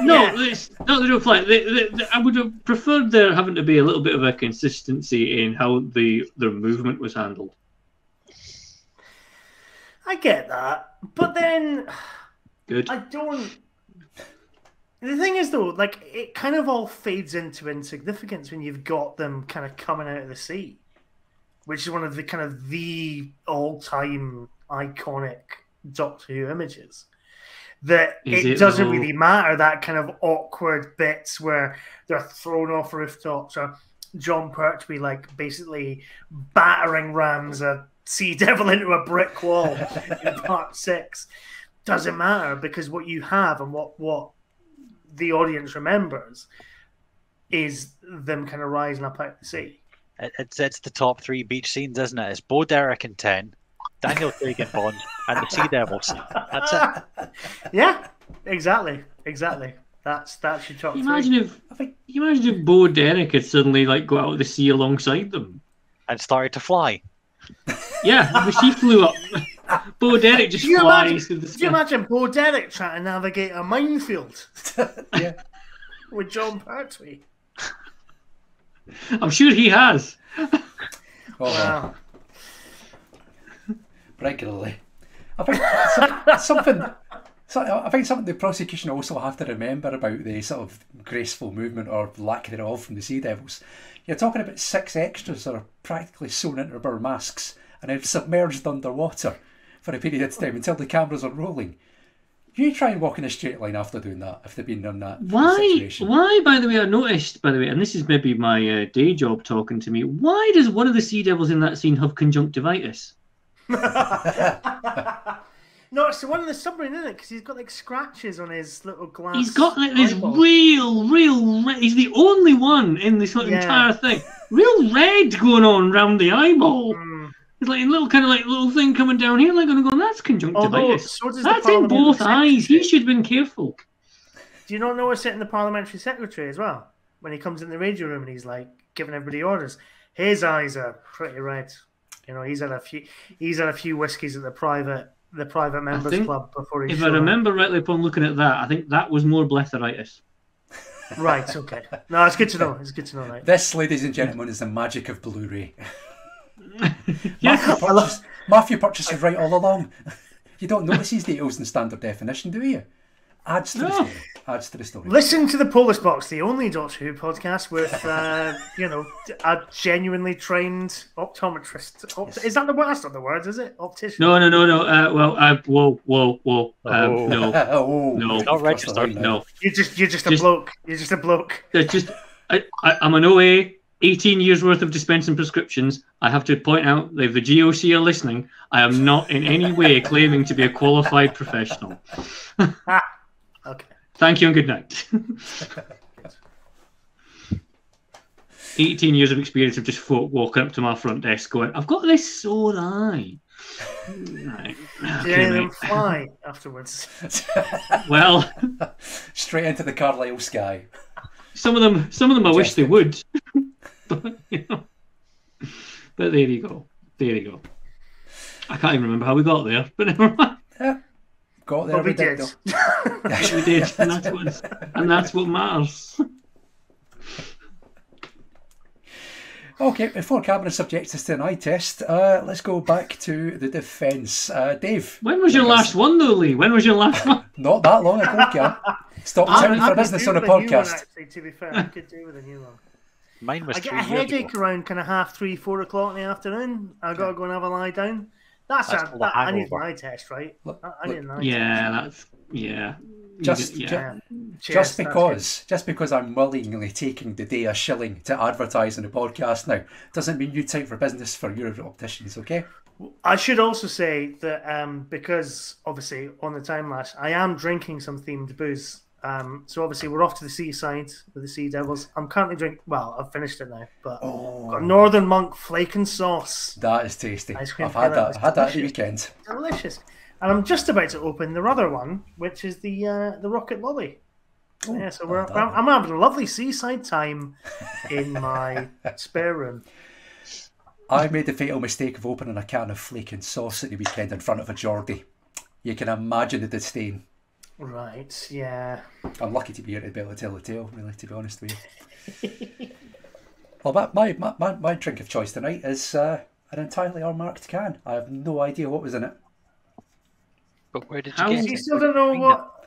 No, they don't fly. I would have preferred there having to be a little bit of a consistency in how their movement was handled. I get that, but then Good. I don't. The thing is, though, like it kind of all fades into insignificance when you've got them kind of coming out of the sea, which is one of the all-time iconic Doctor Who images. That it doesn't really matter, that kind of awkward bits where they're thrown off rooftops, or John Pertwee basically battering rams a sea devil into a brick wall in part 6. Doesn't matter, because what you have and what the audience remembers is them kind of rising up out of the sea. It's the top 3 beach scenes, isn't it? It's Bo Derek in 10, Daniel Craig in Bond, and the Sea Devils. That's it. Yeah, exactly. That's your top 3. Imagine if Bo Derek had suddenly got out of the sea alongside them And started to fly. Yeah, the she flew up. Bo Derek just flies through the Can you sky. imagine Bo Derek trying to navigate a minefield? Yeah. With John Pertwee. I'm sure he has. Oh, Wow. regularly. I think something the prosecution also have to remember about the sort of graceful movement or lack thereof from the Sea Devils. You're talking about 6 extras that are practically sewn into rubber masks and then submerged underwater for a period of time until the cameras are rolling. You try and walk in a straight line after doing that if they've been in that situation. Why, by the way, I noticed, and this is maybe my day job talking to me, why does one of the Sea Devils in that scene have conjunctivitis? No, it's the one in the submarine, isn't it? Because he's got scratches on his little glass. He's got this eyeball. real red. He's the only one in this entire thing. Real red going on round the eyeball. It's like a little little thing coming down here. Like I'm going, that's conjunctivitis. So does That's the in both parliamentary eyes. He secretary. should have been careful. Do you not notice it in the parliamentary secretary as well? When he comes in the radio room and he's giving everybody orders. His eyes are pretty red. He's had a few whiskies at the private members club before he. If I remember rightly upon looking at that, I think that was more blepharitis. Right. Okay. No, it's good to know. It's good to know. Right. This, ladies and gentlemen, is the magic of Blu-ray. Yeah. Matthew Purchase is right all along. You don't notice these details in standard definition, do you? Adds to the story. Adds to the story. Listen to the Polish Box, the only Doctor Who podcast with a genuinely trained optometrist. Is that the word? That's not the word, is it? Optician. No. Whoa. Oh. No. Oh, No. Not registered. No. You're just a bloke. You're just a bloke. It's just I'm an OA, 18 years worth of dispensing prescriptions. I have to point out that if the GOC are listening, I am not in any way claiming to be a qualified professional. Okay. Thank you and good night. 18 years of experience of just folk walking up to my front desk going, I've got this sore eye. Right. Did any of them fly afterwards? Well, Straight into the Carlisle sky. some of them I wish they would. But there you go. I can't even remember how we got there, but never mind. Yeah. Got there. But we did. We did, and that's what matters. Okay, before Cameron subjects us to an eye test, let's go back to the defence. Dave. When was your last one, though, Lee? When was your last one? Not that long ago, Cam. Stop turning for business on a podcast. Actually, to be fair, I could do with a new one. Mine was I get 3 a years headache ago. around kind of 3:30, 4 o'clock in the afternoon. I got to go and have a lie down. I need an eye test, right? I need an eye test. Just because I'm willingly taking the day a shilling to advertise on the podcast now doesn't mean you time for business for your opticians, okay? I should also say that because obviously on the Timelash, I am drinking some themed booze. So obviously we're off to the seaside with the Sea Devils. I'm currently drinking. Well, I've finished it now, but got Northern Monk flake and sauce. That is tasty. Ice cream I've had fillet. that. I had that at the weekend. Delicious. And I'm just about to open the other one, which is the Rocket Lolly. So yeah, so I'm having a lovely seaside time in my spare room. I made the fatal mistake of opening a can of flake and sauce at the weekend in front of a Geordie. You can imagine the disdain. Right, yeah. I'm lucky to be here to be able to tell the tale, really, to be honest with you. Well, my drink of choice tonight is an entirely unmarked can. I have no idea what was in it. But where did you get it? You still don't know what...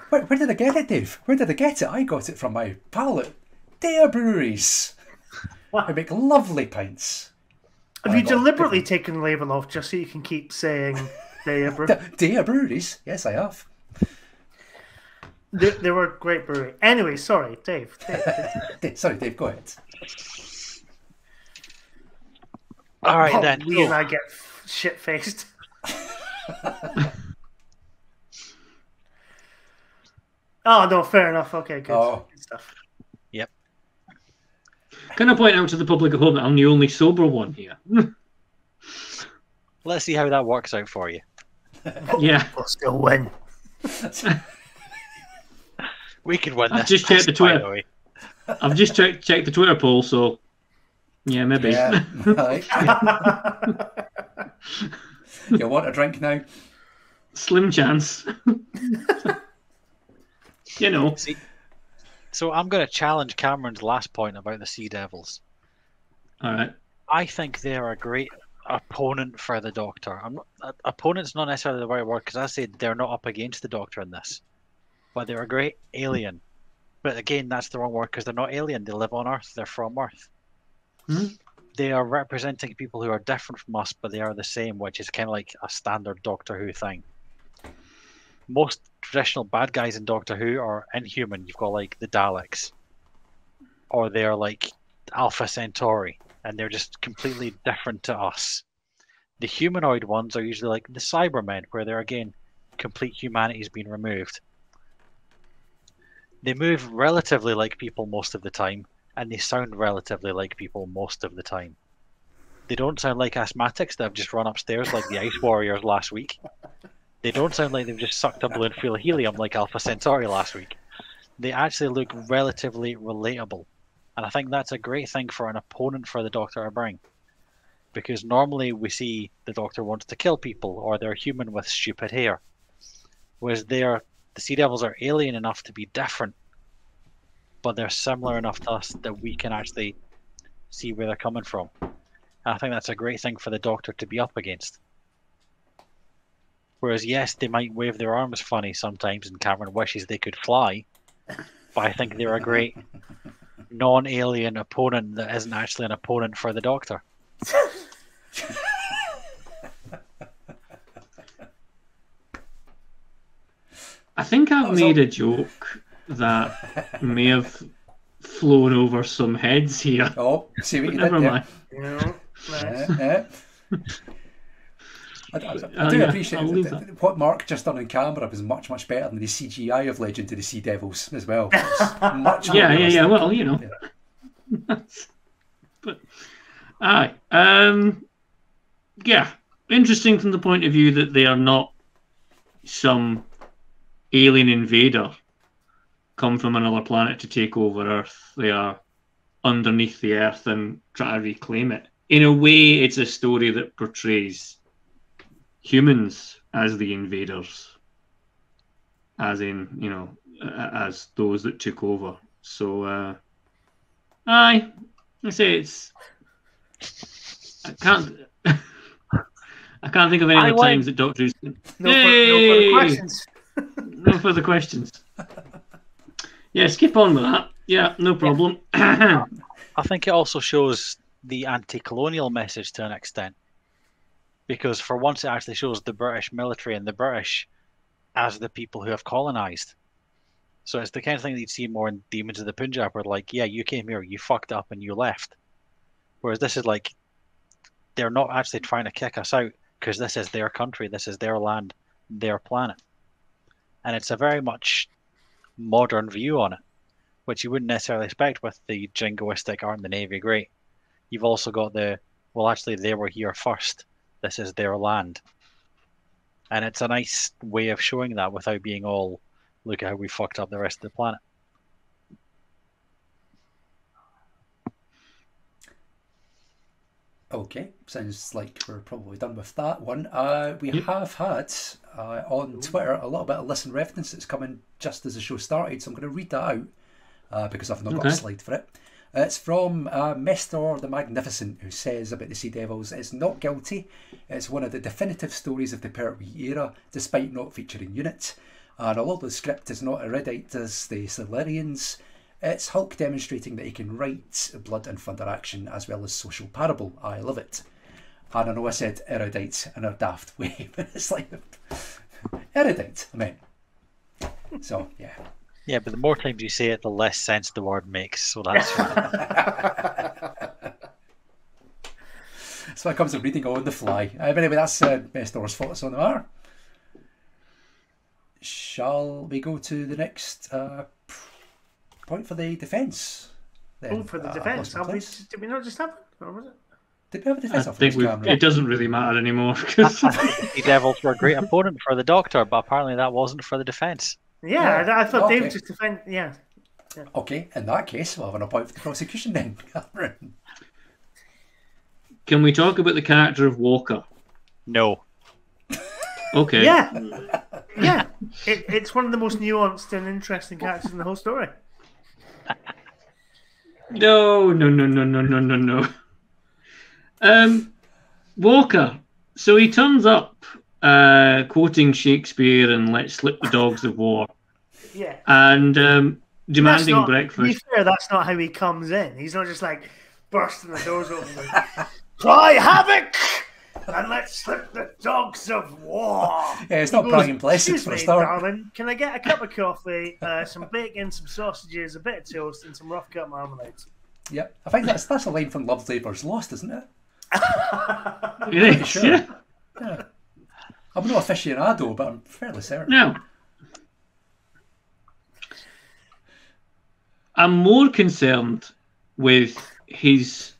Where did I get it, Dave? Where did I get it? I got it from my pal at Dare Breweries. They make lovely pints. Have you deliberately taken the label off just so you can keep saying Dare Breweries? Dare Breweries? Yes, I have. They were a great brewery. Anyway, sorry, Dave. Sorry, Dave, go ahead. All right, then. We and I get shit-faced. Oh, no, fair enough. Okay, good. Good stuff. Yep. Can I point out to the public at home that I'm the only sober one here? Let's see how that works out for you. Yeah. We'll still win. We could win this. I've just checked the Twitter. I've just checked the Twitter poll, so yeah, maybe. Yeah, right. You want a drink now? Slim chance. You know. See, so I'm going to challenge Cameron's last point about the Sea Devils. All right. I think they're a great opponent for the Doctor. Opponent's not necessarily the right word, because I said they're not up against the Doctor in this. But they're a great alien. But again, that's the wrong word, because they're not alien. They live on Earth. They're from Earth. They are representing people who are different from us, but they are the same, which is kind of like a standard Doctor Who thing. Most traditional bad guys in Doctor Who are inhuman. You've got like the Daleks, or they're like Alpha Centauri, and they're just completely different to us. The humanoid ones are usually like the Cybermen, where they're again complete humanity's been removed. They move relatively like people most of the time, and they sound relatively like people most of the time. They don't sound like asthmatics that have just run upstairs like the Ice Warriors last week. They don't sound like they've just sucked a balloon full of helium like Alpha Centauri last week. They actually look relatively relatable. And I think that's a great thing for an opponent for the Doctor to bring. Because normally we see the Doctor wants to kill people, or they're human with stupid hair. Whereas the Sea Devils are alien enough to be different, but they're similar enough to us that we can actually see where they're coming from. And I think that's a great thing for the Doctor to be up against. Whereas, yes, they might wave their arms funny sometimes, and Cameron wishes they could fly, but I think they're a great non-alien opponent that isn't actually an opponent for the Doctor. I think I've made a joke that may have flown over some heads here. Oh, see what you Never did mind. there. I do appreciate what Mark just done on camera was much, much better than the CGI of Legend of the Sea Devils as well. Much more realistic. Yeah. Well, you know. Yeah. But, aye. Yeah. interesting from the point of view that they are not some alien invader come from another planet to take over Earth. They are underneath the Earth and try to reclaim it. In a way, it's a story that portrays humans as the invaders, as in, you know, as those that took over. So, I say it's. I can't. I can't think of any other times that Doctor Who's. No further questions. No further questions. Yeah, skip on with that. Yeah, no problem. I think it also shows the anti-colonial message to an extent, because for once it actually shows the British military and the British as the people who have colonized. So it's the kind of thing that you'd see more in Demons of the Punjab, where like, yeah, you came here, you fucked up, and you left. Whereas this is like, they're not actually trying to kick us out because this is their country, this is their land, their planet. And it's a very much modern view on it, which you wouldn't necessarily expect with the jingoistic aren't the Navy great. You've also got the, well, actually, they were here first. This is their land. And it's a nice way of showing that without being all, look at how we fucked up the rest of the planet. Okay, sounds like we're probably done with that one. We have had on Twitter a little bit of listen reference that's come in just as the show started, so I'm going to read that out because I've not got a slide for it. It's from Mestor the Magnificent, who says about the Sea Devils, it's not guilty. It's one of the definitive stories of the Pertwee era, despite not featuring units. And although the script is not erudite as the Silurians, it's Hulk demonstrating that he can write blood and thunder action as well as social parable. I love it. And I know I said erudite in a daft way, but it's like erudite, I mean. So, yeah. Yeah, but the more times you say it, the less sense the word makes. So that's So it comes to reading on the fly. Anyway, that's Mestor's thoughts on the matter. Shall we go to the next point for the defence? Oh, for the defence. Did we not just have it? Or was it? Did we have a defence? I think it doesn't really matter anymore. Because the Devils were a great opponent for the Doctor, but apparently that wasn't for the defence. Yeah, I thought Dave just defend. Yeah. Okay, in that case, we'll have an point for the prosecution then. Can we talk about the character of Walker? No. Okay. Yeah. Yeah. It's one of the most nuanced and interesting characters in the whole story. No. Walker. So he turns up quoting Shakespeare and "Let's slip the dogs of war." Yeah. And demanding breakfast. To be fair, that's not how he comes in. He's not just like bursting the doors open. Like, cry havoc and let's slip the dogs of war. Yeah, it's not brilliant places for a start. Darling, can I get a cup of coffee, some bacon, some sausages, a bit of toast, and some rough cut marmalade? Yep, I think that's a line from Love Labour's Lost, isn't it? Yeah. Sure. Yeah. I'm no aficionado, but I'm fairly certain. Now, I'm more concerned with his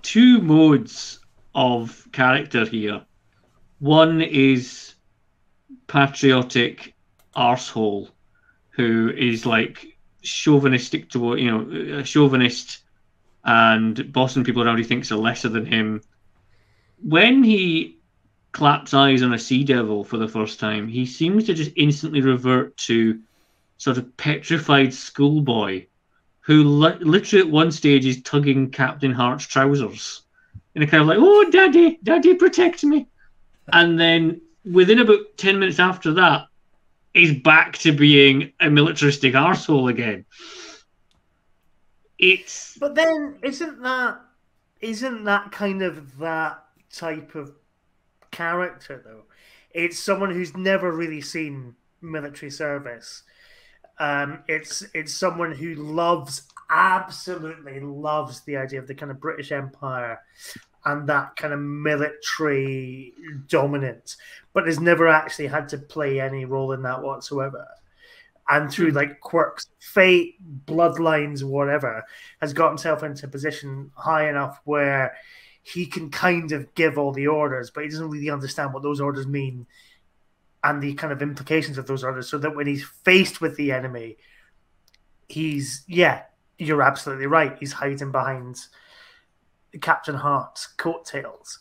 two modes of character here. One is patriotic arsehole who is like chauvinistic to, you know, a chauvinist and bossing people around he thinks are lesser than him. When he claps eyes on a Sea Devil for the first time, he seems to just instantly revert to sort of petrified schoolboy who literally at one stage is tugging Captain Hart's trousers in a kind of like, oh, daddy, protect me. And then within about 10 minutes after that, he's back to being a militaristic arsehole again. But then isn't that kind of that type of character though? It's someone who's never really seen military service. It's someone who absolutely loves the idea of the kind of British Empire and that kind of military dominance, but has never actually had to play any role in that whatsoever. And through like quirks, fate, bloodlines, whatever, has got himself into a position high enough where he can kind of give all the orders, but he doesn't really understand what those orders mean and the kind of implications of those orders, so that when he's faced with the enemy, you're absolutely right. He's hiding behind Captain Hart's coattails.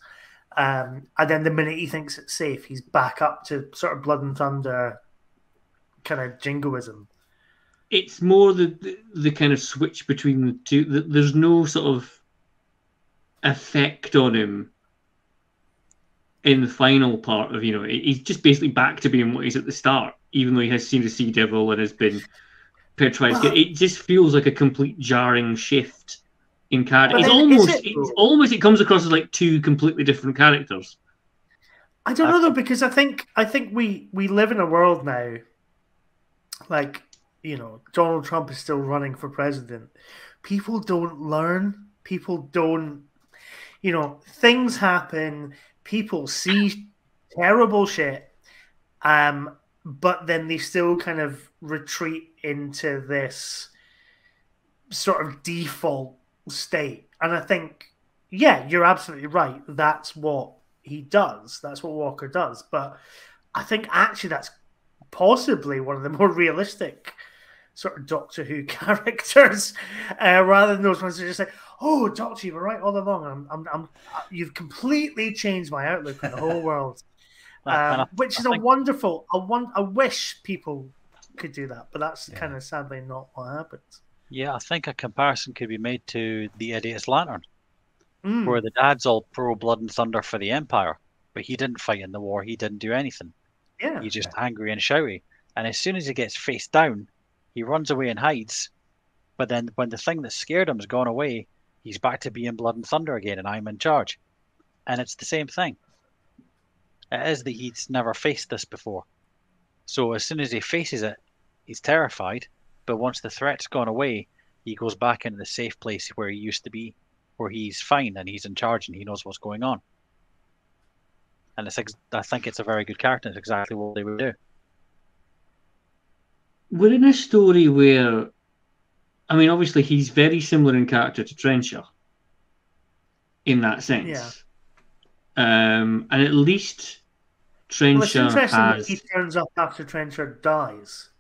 And then the minute he thinks it's safe, he's back up to sort of Blood and Thunder kind of jingoism. It's more the kind of switch between the two. There's no sort of effect on him in the final part of, he's just basically back to being what he's at the start, even though he has seen the Sea Devil and has been petrified. It just feels like a complete jarring shift in character. It comes across as like two completely different characters. I don't know though, because I think we live in a world now, like, Donald Trump is still running for president. People don't learn. People don't, things happen. People see terrible shit, but then they still kind of retreat into this sort of default state. And I think, you're absolutely right. That's what he does. That's what Walker does. But I think actually that's possibly one of the more realistic sort of Doctor Who characters, rather than those ones that are just like, "Oh, Doctor, you were right all along. You've completely changed my outlook on the whole world," which is a wonderful. I wish people could do that, but that's kind of sadly not what happens. Yeah, I think a comparison could be made to the Idiot's Lantern, where the dad's all pro Blood and Thunder for the Empire, but he didn't fight in the war. He didn't do anything. Yeah, he's just angry and shouty. And as soon as he gets faced down, he runs away and hides. But then when the thing that scared him has gone away, he's back to being Blood and Thunder again, and I'm in charge. And it's the same thing. It is that he's never faced this before. So as soon as he faces it, he's terrified. But once the threat's gone away, he goes back into the safe place where he used to be, where he's fine and he's in charge and he knows what's going on. And I think it's a very good character. It's exactly what they would do. We're in a story where, obviously he's very similar in character to Trencher in that sense. Yeah. And at least Trencher it's interesting has... that he turns up after Trencher dies.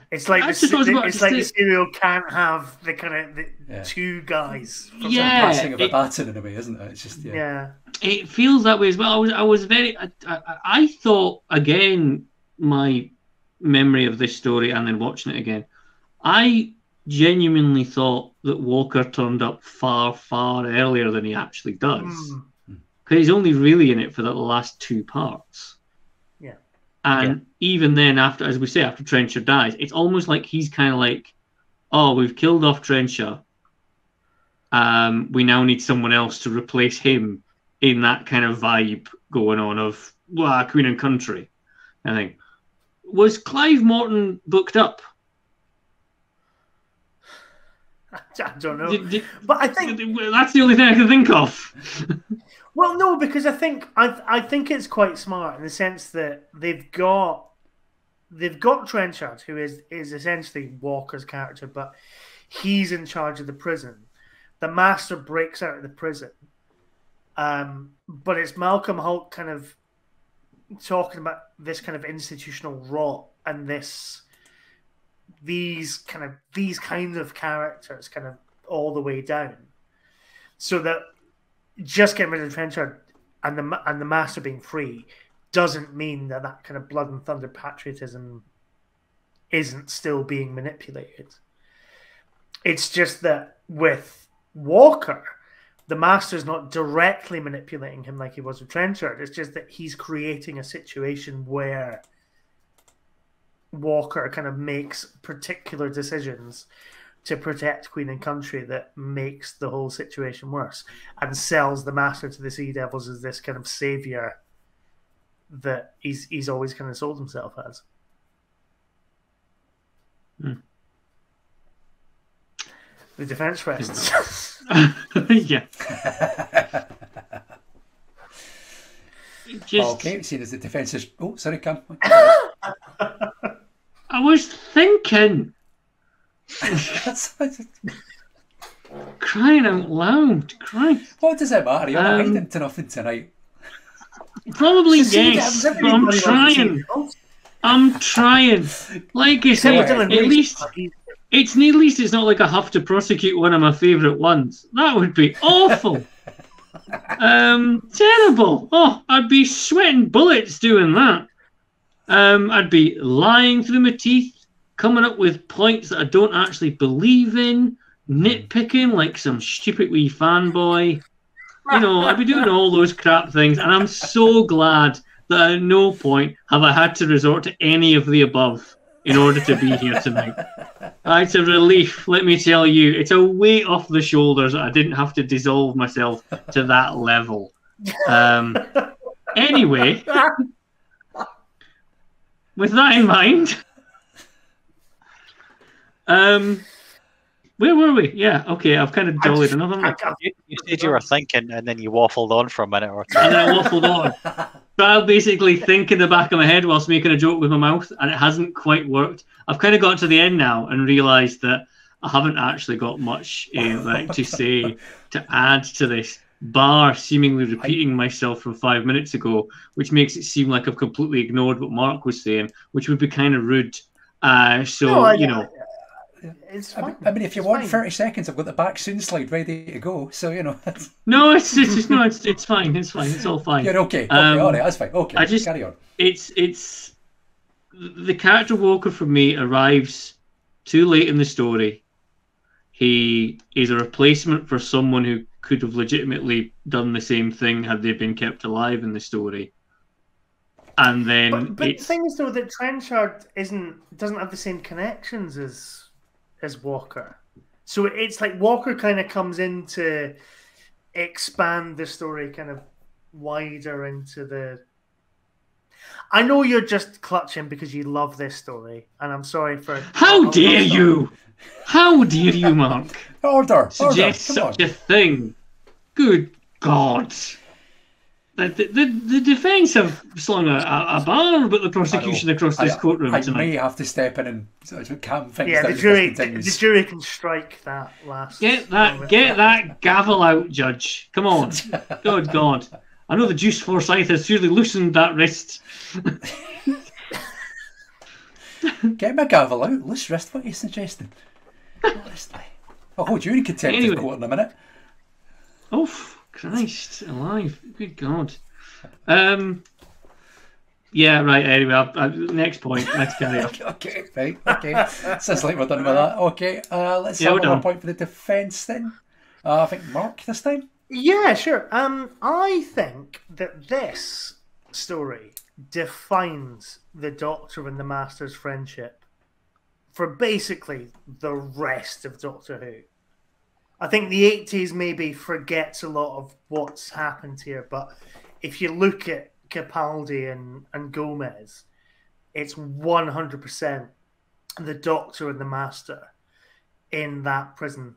It's like the serial can't have the kind of two guys. Passing of a baton in a way, isn't it? It's just It feels that way as well. I was very. I thought, again, my memory of this story and then watching it again, I genuinely thought that Walker turned up far, far earlier than he actually does, because he's only really in it for the last two parts. And even then, after Trencher dies, it's almost like he's kind of like, oh, we've killed off Trencher. We now need someone else to replace him, in that kind of vibe going on of Queen and Country. I think. Was Clive Morton booked up? I don't know. But I think that's the only thing I can think of. Well, no, because I think it's quite smart in the sense that they've got Trenchard, who is essentially Walker's character, but he's in charge of the prison. The Master breaks out of the prison, but it's Malcolm Holt kind of talking about this kind of institutional rot and these kinds of characters kind of all the way down, so that just getting rid of Trenchard and the Master being free doesn't mean that kind of Blood and Thunder patriotism isn't still being manipulated. It's just that with Walker, the Master's not directly manipulating him like he was with Trenchard. It's just that he's creating a situation where Walker kind of makes particular decisions to protect Queen and Country that makes the whole situation worse, and sells the Master to the Sea Devils as this kind of savior that he's always kind of sold himself as. The defense rests. Yeah. Okay, seeing as the defense is... Oh, sorry, Cam. I was thinking... crying out loud. Christ. What does it matter? You're not hiding to nothing tonight. Probably It's the Sea yes, Devils. but I'm Everybody loves the Sea trying. Devils. I'm trying. Like I say, Except for at Dylan Reese. least it's not like I have to prosecute one of my favourite ones. That would be awful. Terrible. Oh, I'd be sweating bullets doing that. I'd be lying through my teeth, coming up with points that I don't actually believe in, nitpicking like some stupid wee fanboy. You know, I'd be doing all those crap things, and I'm so glad that at no point have I had to resort to any of the above in order to be here tonight. It's a relief, let me tell you. It's a weight off the shoulders that I didn't have to dissolve myself to that level. Anyway, with that in mind, where were we? Yeah, okay, I've kind of jollied enough. You said you were thinking, and then you waffled on for a minute or two. And then I waffled on. But I'll basically think in the back of my head whilst making a joke with my mouth, and it hasn't quite worked. I've kind of got to the end now and realised that I haven't actually got much to say to add to this, bar seemingly repeating myself from 5 minutes ago, which makes it seem like I've completely ignored what Mark was saying, which would be kind of rude. It's I fine. mean, if you want 30 seconds, I've got the back soon slide ready to go. So, you know. No, it's fine. It's fine. It's all fine. You're okay. Okay, all right, that's fine. Okay, carry on. It's the character Walker for me arrives too late in the story. He is a replacement for someone who could have legitimately done the same thing had they been kept alive in the story. And then but the thing is though that Trenchard doesn't have the same connections as Walker. So it's like Walker kind of comes in to expand the story kind of wider into the... I know you're just clutching because you love this story, and I'm sorry for... How dare you? How dare you, Mark? Order! Suggest such a thing. Good God. The defence have slung a bar about the prosecution across this courtroom I tonight. may have to step in and sort of calm things Yeah, down. the jury can strike that last... Get that gavel out, Judge. Come on. Good God. I know the Juice Forsyth has surely loosened that wrist. Get my gavel out. Loose wrist, what are you suggesting? Honestly. I'll hold you in contempt of court in a minute. Oh, Christ alive. Good God. Yeah, right, anyway, next point. Let's carry on. Okay, right, okay. Sounds like we're done with that. Okay, let's have another point for the defence then. I think Mark this time. Yeah, sure. I think that this story defines the Doctor and the Master's friendship for basically the rest of Doctor Who. I think the 80s maybe forgets a lot of what's happened here, but if you look at Capaldi and Gomez, it's 100% the Doctor and the Master in that prison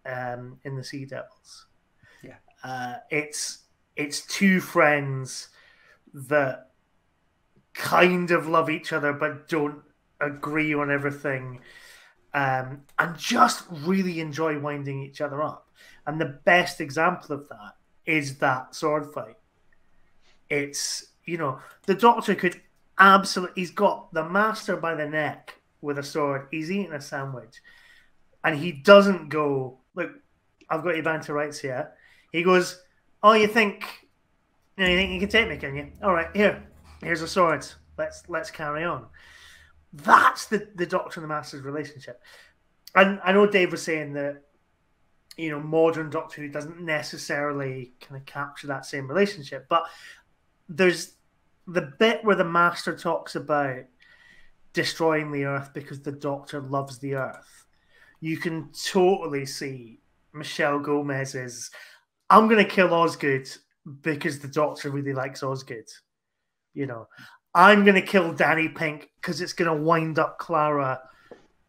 in the Sea Devils. Yeah, it's two friends that kind of love each other but don't agree on everything. And just really enjoy winding each other up. And the best example of that is that sword fight. It's, the Doctor could absolutely... He's got the Master by the neck with a sword. He's eating a sandwich. And he doesn't go, look, I've got your banter rights here. He goes, oh, you think you can take me, can you? All right, here's a sword. Let's carry on. That's the Doctor and the Master's relationship. And I know Dave was saying that, modern Doctor Who doesn't necessarily kind of capture that same relationship. But there's the bit where the Master talks about destroying the Earth because the Doctor loves the Earth. You can totally see Michelle Gomez's, I'm going to kill Osgood because the Doctor really likes Osgood. I'm going to kill Danny Pink because it's going to wind up Clara,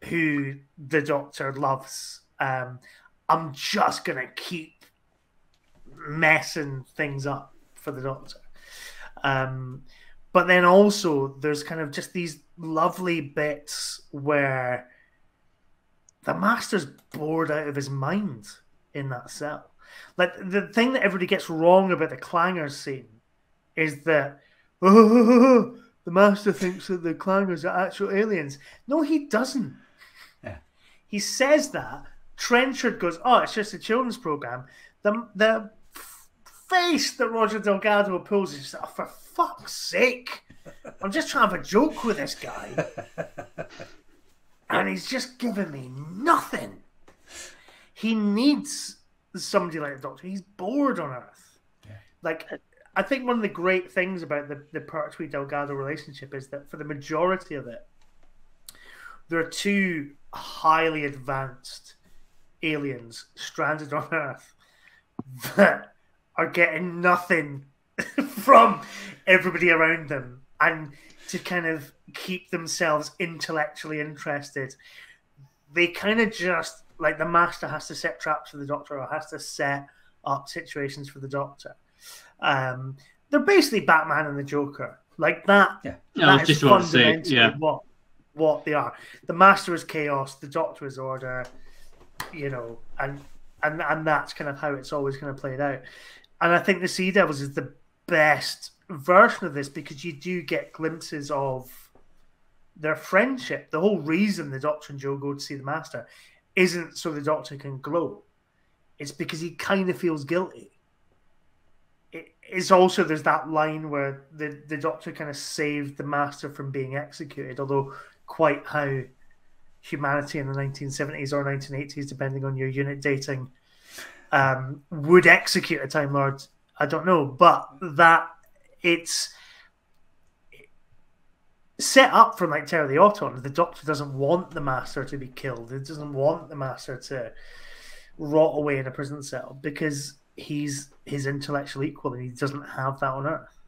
who the Doctor loves. I'm just going to keep messing things up for the Doctor. But then also there's kind of just these lovely bits where the Master's bored out of his mind in that cell. Like, the thing that everybody gets wrong about the clangers scene is that the Master thinks that the clangers are actual aliens. No, he doesn't. Yeah. He says that. Trenchard goes, "Oh, it's just a children's program." The face that Roger Delgado pulls is, "Oh, for fuck's sake, I'm just trying to have a joke with this guy." And he's just giving me nothing. He needs somebody like the Doctor. He's bored on Earth. Yeah. Like, I think one of the great things about the Pertwee-Delgado relationship is that for the majority of it, there are two highly advanced aliens stranded on Earth that are getting nothing from everybody around them, and to kind of keep themselves intellectually interested, they kind of just, like, the Master has to set traps for the Doctor, or has to set up situations for the Doctor. They're basically Batman and the Joker, like that. Yeah, that is just about to say, fundamentally yeah. what they are. The Master is chaos, the Doctor is order, you know, and that's kind of how it's always going to play out. And I think the Sea Devils is the best version of this, because you do get glimpses of their friendship. The whole reason the Doctor and Jo go to see the Master isn't so the Doctor can glow. It's because he kind of feels guilty. It's also, there's that line where the Doctor kind of saved the Master from being executed, although quite how humanity in the 1970s or 1980s, depending on your unit dating, would execute a Time Lord, I don't know. But that it's set up from, like, Terror of the Autons. The Doctor doesn't want the Master to be killed. It doesn't want the Master to rot away in a prison cell, because he's his intellectual equal, and he doesn't have that on Earth.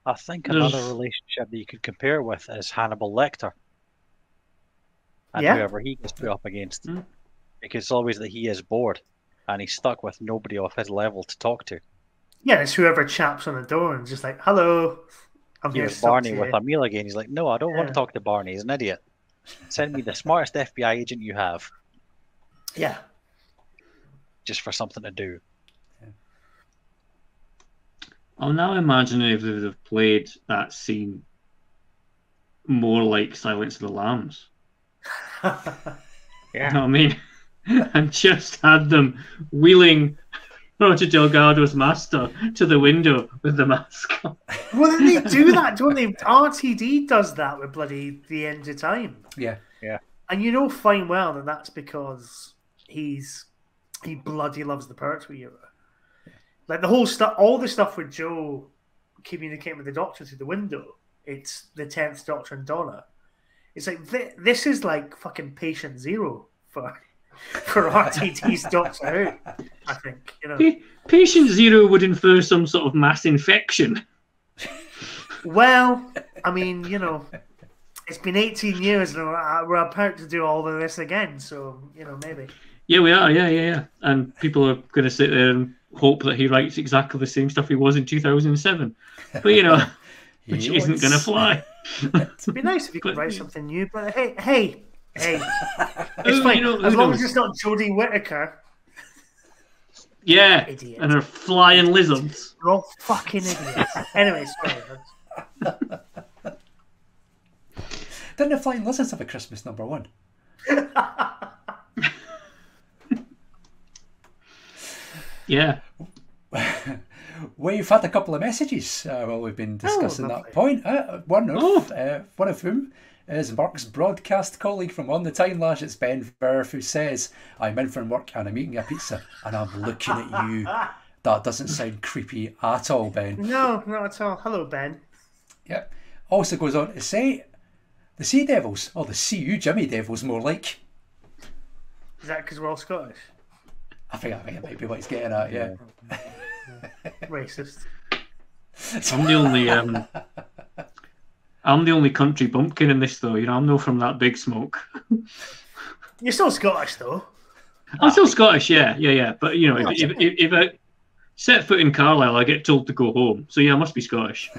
I think another relationship that you could compare it with is Hannibal Lecter and whoever he gets put up against. Because it's always that he is bored and he's stuck with nobody of his level to talk to. Yeah, it's whoever chaps on the door and just like, "Hello, I'm here to Here's talk Barney to with you." a meal again. He's like, "No, I don't want to talk to Barney. He's an idiot. Send me the smartest FBI agent you have, Yeah. just for something to do." I'm now imagining if they would have played that scene more like Silence of the Lambs. You know what I mean? And just had them wheeling Roger Delgado's Master to the window with the mask on. Well, then they do that, don't they? RTD does that with bloody The End of Time. Yeah. And you know fine well that that's because he bloody loves the Pertwee era. Like, the whole stuff, all the stuff with Joe communicating with the Doctor through the window, it's the 10th Doctor and Donna. It's like, this is like fucking patient zero for RTD's Doctor Who, I think. You know. Patient zero would infer some sort of mass infection. Well, I mean, you know, it's been 18 years and we're about to do all of this again, so, you know, maybe. Yeah, we are, yeah. And people are going to sit there and hope that he writes exactly the same stuff he was in 2007. But, you know, which isn't going to fly. It'd be nice if you could write something new, but hey, it's fine. You know, as long as it's not Jodie Whittaker. Yeah, Idiot. and her flying lizards. We're all fucking idiots. Anyway, sorry. Didn't the Flying Lizards have a Christmas #1? Yeah. We've had a couple of messages while we've been discussing that lovely. point. One of whom is Mark's broadcast colleague from On the Timelash. It's Ben Verf, who says, "I'm in from work and I'm eating a pizza and I'm looking at you." That doesn't sound creepy at all, Ben. No, not at all. Hello, Ben. Yeah. Also goes on to say, the Sea Devils, or the CU Jimmy Devils more like. Is that because we're all Scottish? I think it might be what he's getting at, yeah. Racist. I'm the only country bumpkin in this, though. You know, I'm no from that big smoke. You're still Scottish, though. I'm still Scottish, yeah. But, you know, if I set foot in Carlisle, I get told to go home. So, yeah, I must be Scottish.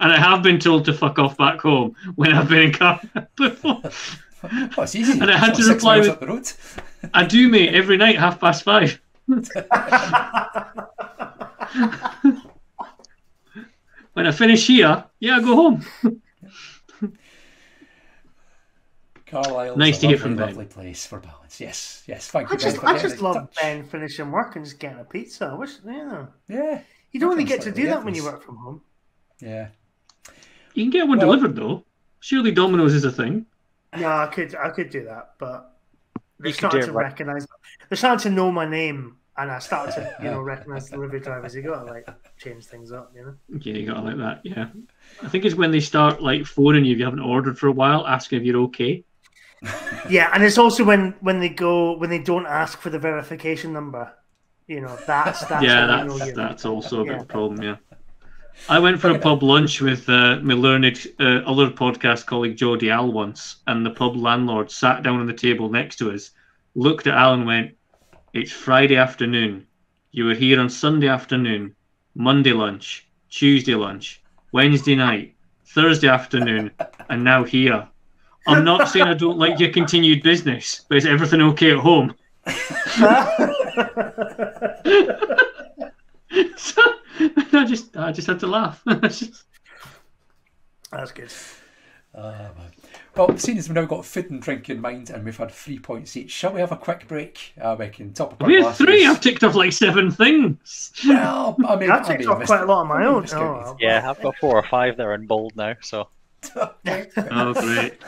And I have been told to fuck off back home when I've been in Carlisle before. Oh, it's easy. And I had It's to only 6 reply miles with- up the road. I do, mate, every night, 5:30. When I finish here, yeah, I go home. Carlisle's Nice a to hear lovely, from Ben. lovely place for balance. Yes, yes. Thank you, I just, Ben, for I getting just in love touch. Ben finishing work and just getting a pizza. I wish, yeah. Yeah. You don't really Nothing's get to like do the that when you others. work from home. Yeah. You can get one Well- delivered, though. Surely Domino's is a thing. No, I could do that, but they're You could do starting it to right. recognise. They're starting to know my name, and I started to, recognise delivery drivers. You got to like change things up, Yeah, you gotta like that, yeah. I think it's when they start like phoning you if you haven't ordered for a while, asking if you're okay. Yeah, and it's also when they don't ask for the verification number. That's Yeah, when they know that's also a bit of Yeah. a problem, yeah. I went for a pub lunch with my learned other podcast colleague Jodie Al once, and the pub landlord sat down on the table next to us, looked at Al and went, "It's Friday afternoon. You were here on Sunday afternoon, Monday lunch, Tuesday lunch, Wednesday night, Thursday afternoon, and now here. I'm not saying I don't like your continued business, but is everything okay at home?" So, I just had to laugh. That's good. Man. Well, seeing as we've now got food and drink in mind and we've had 3 points each, shall we have a quick break? We can top up our We had glasses. 3. I've ticked off like 7 things. Well, I mean, I ticked off quite a lot on my own. Oh, Yeah, I've got 4 or 5 that are in bold now. So Oh, great.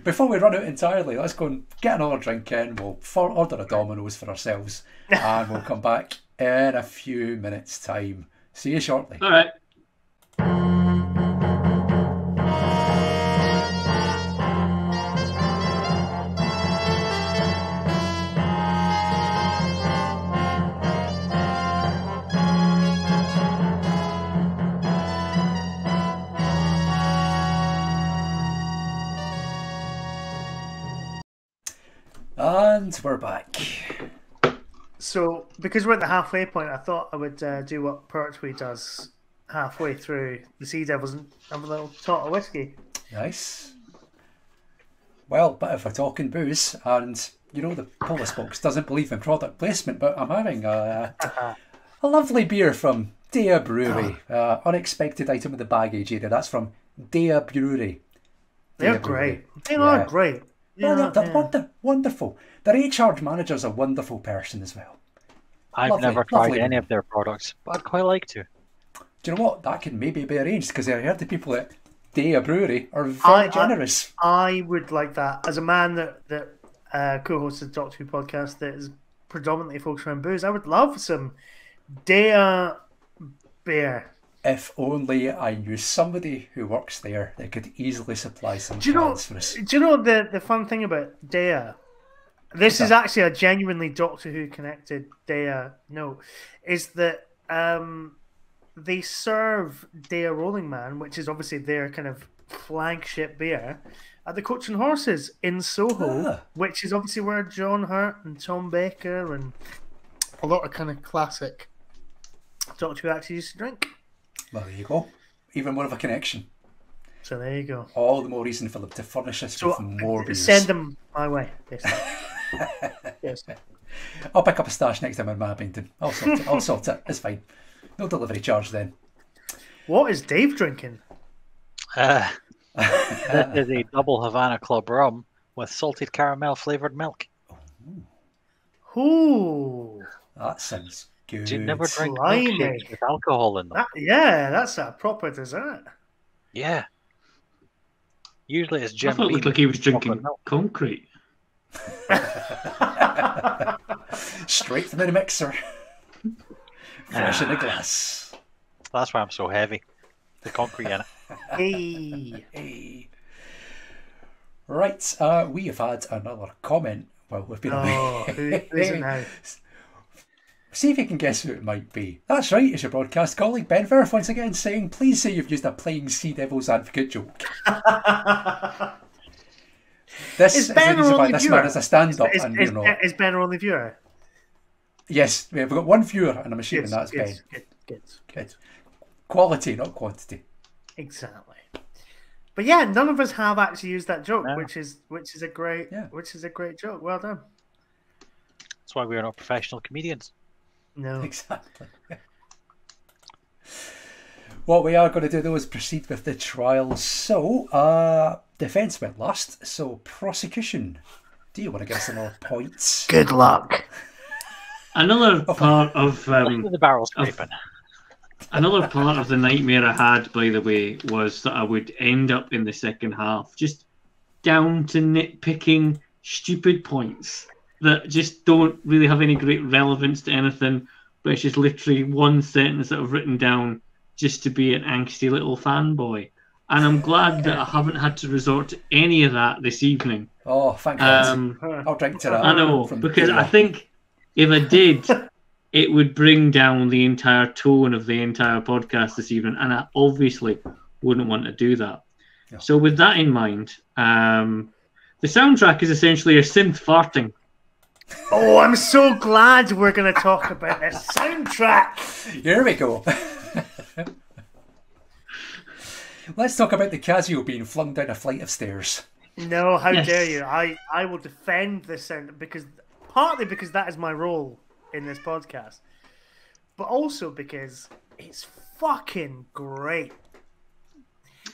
Before we run out entirely, let's go and get another drink in. We'll order a Domino's for ourselves and we'll come back in a few minutes' time. See you shortly. All right. And we're back. So, because we're at the halfway point, I thought I would do what Pertwee does halfway through the Sea Devils and have a little tot of whiskey. Nice. Well, but if we're talking booze, and the Polis Box doesn't believe in product placement, but I'm having a lovely beer from Dea Brewery. Unexpected item in the baggage area. That's from Dea Brewery. They're Dea Brewery. great. They are great. They're wonderful. Their HR manager's a wonderful person as well. I've Lovely, never tried lovely any woman. of their products, but I'd quite like to. Do you know what? That can maybe be arranged because I heard the people at Dea Brewery are very generous. I would like that. As a man that co-hosts the Doctor Who podcast that is predominantly focused around booze, I would love some Dea beer. If only I knew somebody who works there that could easily supply some Do you know? cans for us. Do you know the fun thing about Dea? This is actually a genuinely Doctor Who connected Dea note. Is that they serve Dea Rolling Man, which is obviously their kind of flagship beer, at the Coach and Horses in Soho, which is obviously where John Hurt and Tom Baker and a lot of kind of classic Doctor Who actors used to drink. Well, there you go. Even more of a connection. So there you go. All the more reason for them to furnish us with more beers. Send them my way. Yes. I'll pick up a stash next time I'm in Abingdon. I'll sort it. It's fine. No delivery charge then. What is Dave drinking? This is a double Havana Club rum with salted caramel flavoured milk. Ooh. That sounds good. Do you never drink Blimey. milkshakes with alcohol in them? That's a proper dessert. Yeah. Usually it's Jim I thought it looked Beam like he was with drinking chocolate milk. concrete. Straight from the mixer. Fresh in a glass. That's why I'm so heavy. The concrete in it. Hey. Right, we have had another comment. Well, we've been Who is it now? See if you can guess who it might be. That's right, it's your broadcast colleague Ben Verf once again saying, please say you've used a playing Sea Devils advocate joke. This Ben our only this viewer? man is a stand-up Is Ben our only viewer? Yes, we've got one viewer and I'm assuming that's Good, Ben. Good. Good. Quality, not quantity. Exactly. But yeah, none of us have actually used that joke, No. which is a great joke. Well done. That's why we are not professional comedians. No. Exactly. What we are going to do, though, is proceed with the trial. So, defence went last. So, prosecution. Do you want to give us some more points? Good luck. Another part of The barrel scraping. another part of the nightmare I had, by the way, was that I would end up in the second half just down to nitpicking stupid points that just don't really have any great relevance to anything, but it's just literally one sentence that I've written down just to be an angsty little fanboy. And I'm glad that I haven't had to resort to any of that this evening. Oh, thank God. I'll drink to that. I know, from because here. I think if I did, it would bring down the entire tone of the entire podcast this evening, and I obviously wouldn't want to do that. No. So with that in mind, the soundtrack is essentially a synth farting. Oh, I'm so glad we're going to talk about the soundtrack. Here we go. Let's talk about the Casio being flung down a flight of stairs. No, how Yes. dare you? I will defend this sound partly because that is my role in this podcast, but also because it's fucking great.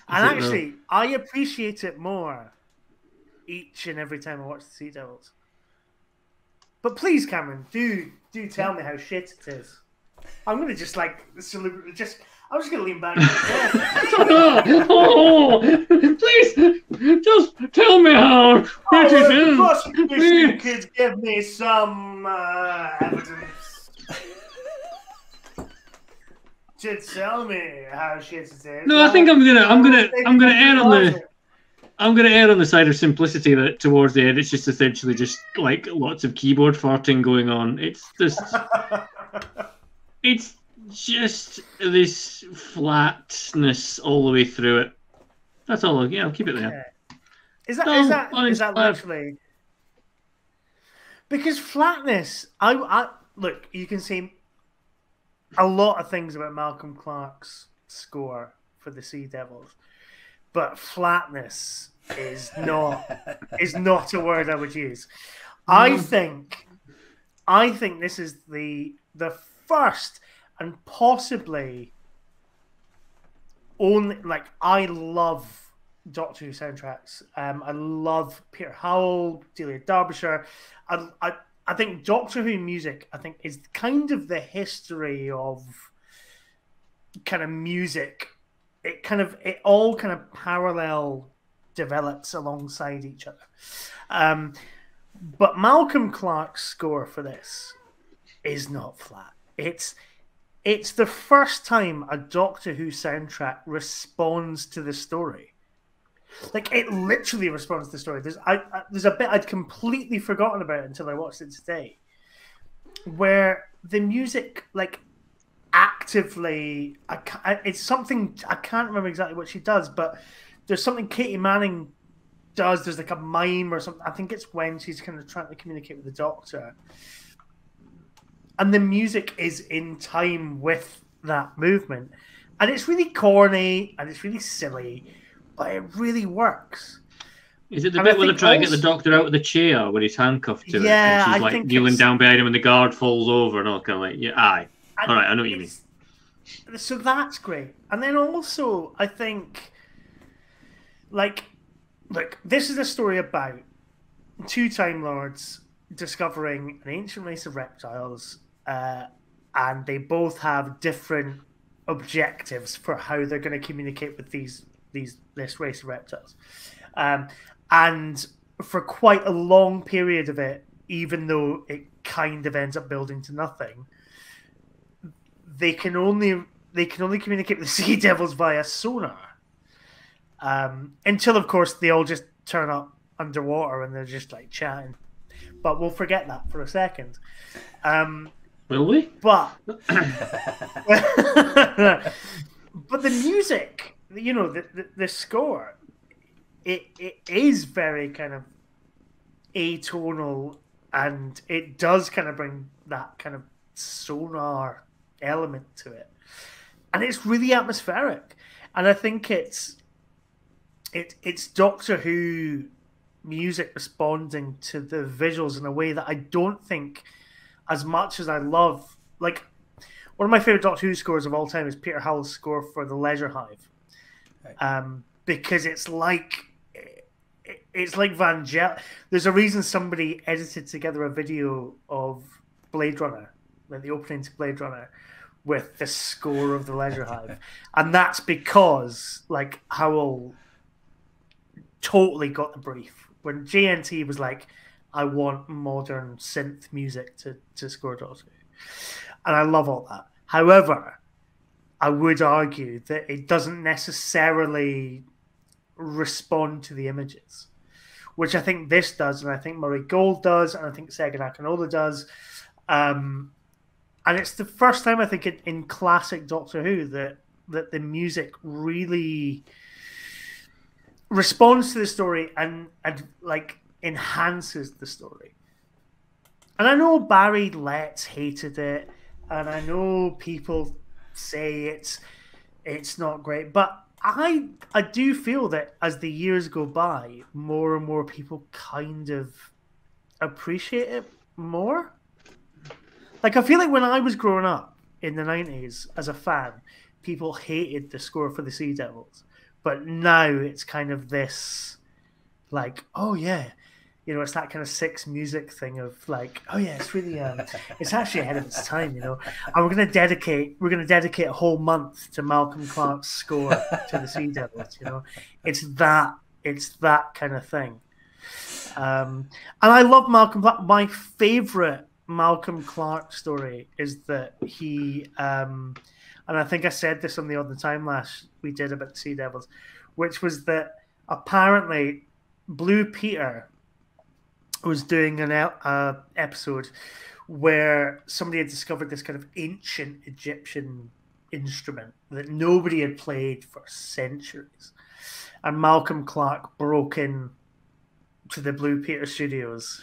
And it, though? actually, I appreciate it more each and every time I watch the Sea Devils. But please, Cameron, do tell me how shit it is. I'm gonna just I'm just gonna lean back. Oh, please, just tell me how it is. Prosecution kids, give me some evidence. Just tell me how shit it is. No, I think I'm gonna err on the side of simplicity. That towards the end, it's just essentially just like lots of keyboard farting going on. It's just this flatness all the way through it. That's all. I'll keep it there. Is that uninspired. literally? Because flatness, I look. You can see a lot of things about Malcolm Clarke's score for the Sea Devils, but flatness is not a word I would use. I think this is the first and possibly only, like, I love Doctor Who soundtracks. I love Peter Howell, Delia Derbyshire. I think Doctor Who music, is kind of the history of kind of music. It all kind of parallel develops alongside each other. But Malcolm Clarke's score for this is not flat. It's the first time a Doctor Who soundtrack responds to the story. Like, it literally responds to the story. There's a bit I'd completely forgotten about until I watched it today, where the music, like, actively, it's something, I can't remember exactly what she does, but there's something Katie Manning does. There's like a mime or something. I think it's when she's kind of trying to communicate with the Doctor. And the music is in time with that movement. And it's really corny and it's really silly, but it really works. Is it the bit where they're trying to get the Doctor out of the chair when he's handcuffed to it? Yeah, and she's I like think kneeling it's- down behind him and the guard falls over and all kind of like, yeah, aye. All right, I know what you mean. So that's great. And then also, I think, like, look, this is a story about two Time Lords discovering an ancient race of reptiles, and they both have different objectives for how they're going to communicate with this race of reptiles. And for quite a long period of it, even though it kind of ends up building to nothing, they can only communicate with the Sea Devils via sonar. Until, of course, they all just turn up underwater and they're just like chatting. But we'll forget that for a second. Will we? But but the music, you know, the score, it is very kind of atonal, and it does kind of bring that kind of sonar element to it, and it's really atmospheric. And I think it's it's Doctor Who music responding to the visuals in a way that I don't think, as much as I love, like one of my favorite Doctor Who scores of all time is Peter Howell's score for the Leisure Hive, because it's like There's a reason somebody edited together a video of Blade Runner, like the opening to Blade Runner, with the score of the Leisure Hive, and that's because like Howell totally got the brief when JNT was like, "I want modern synth music to score Doctor Who," and I love all that. However, I would argue that it doesn't necessarily respond to the images, which I think this does, and I think Murray Gold does, and I think Segun Akinola does. And it's the first time I think in classic Doctor Who that the music really responds to the story and like enhances the story. And I know Barry Letts hated it, and I know people say it's not great, but I do feel that as the years go by, more and more people kind of appreciate it more. Like, I feel like when I was growing up in the 90s as a fan, people hated the score for the Sea Devils. But now it's kind of this, like, oh yeah, you know, it's that kind of Six Music thing of like, oh yeah, it's really, it's actually ahead of its time, you know. And we're going to dedicate a whole month to Malcolm Clarke's score to the Sea Devils, you know. It's that kind of thing. And I love Malcolm Clarke. My favorite Malcolm Clarke story is that he, and I think I said this on the other Timelash we did about the Sea Devils, which was that apparently Blue Peter was doing an episode where somebody had discovered this kind of ancient Egyptian instrument that nobody had played for centuries, and Malcolm Clarke broke in to the Blue Peter studios,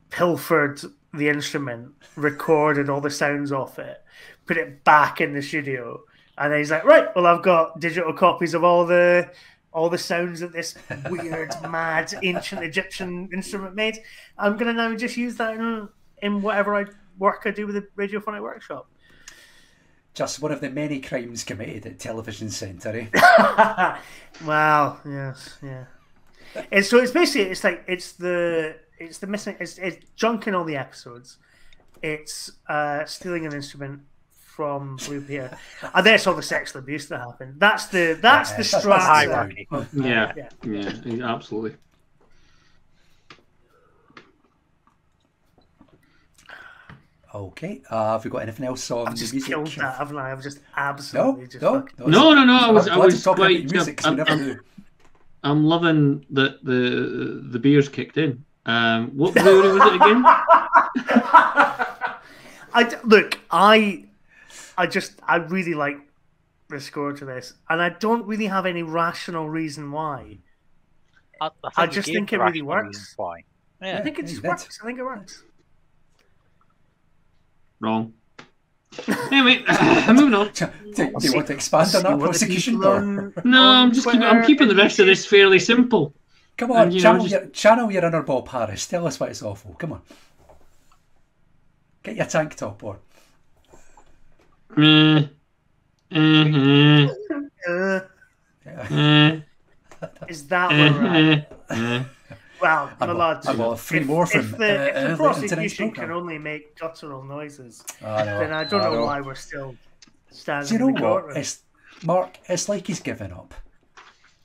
pilfered the instrument, recorded all the sounds off it, put it back in the studio, and then he's like, right, well, I've got digital copies of all the sounds that this weird, mad, ancient Egyptian instrument made. I'm going to now just use that in whatever work I do with the Radiophonic Workshop. Just one of the many crimes committed at Television Centre, eh? Wow, yes, yeah. And so it's basically, it's the junking all the episodes. It's stealing an instrument from Blue Peter, and there's all the sexual abuse that happened. That's the hierarchy. Yeah, absolutely. Okay, have we got anything else on I've just the music? killed that, haven't I? I've just absolutely No. I was talking quite. about music, so we never do. I'm loving that the beers kicked in. What brewery was it again? I really like the score to this, and I don't really have any rational reason why. I just think it really works. Why? Yeah. I think it just works. I think it works. Wrong. Anyway, moving on. Do you want to expand on that prosecution? No, I'm keeping the rest of this fairly simple. Come on, channel your inner Bob Harris. Tell us why it's awful. Come on. Get your tank top on. Is that right? Well, my lad, if the prosecution can only make guttural noises, then I don't know why we're still standing in the courtroom. Mark, it's like he's given up.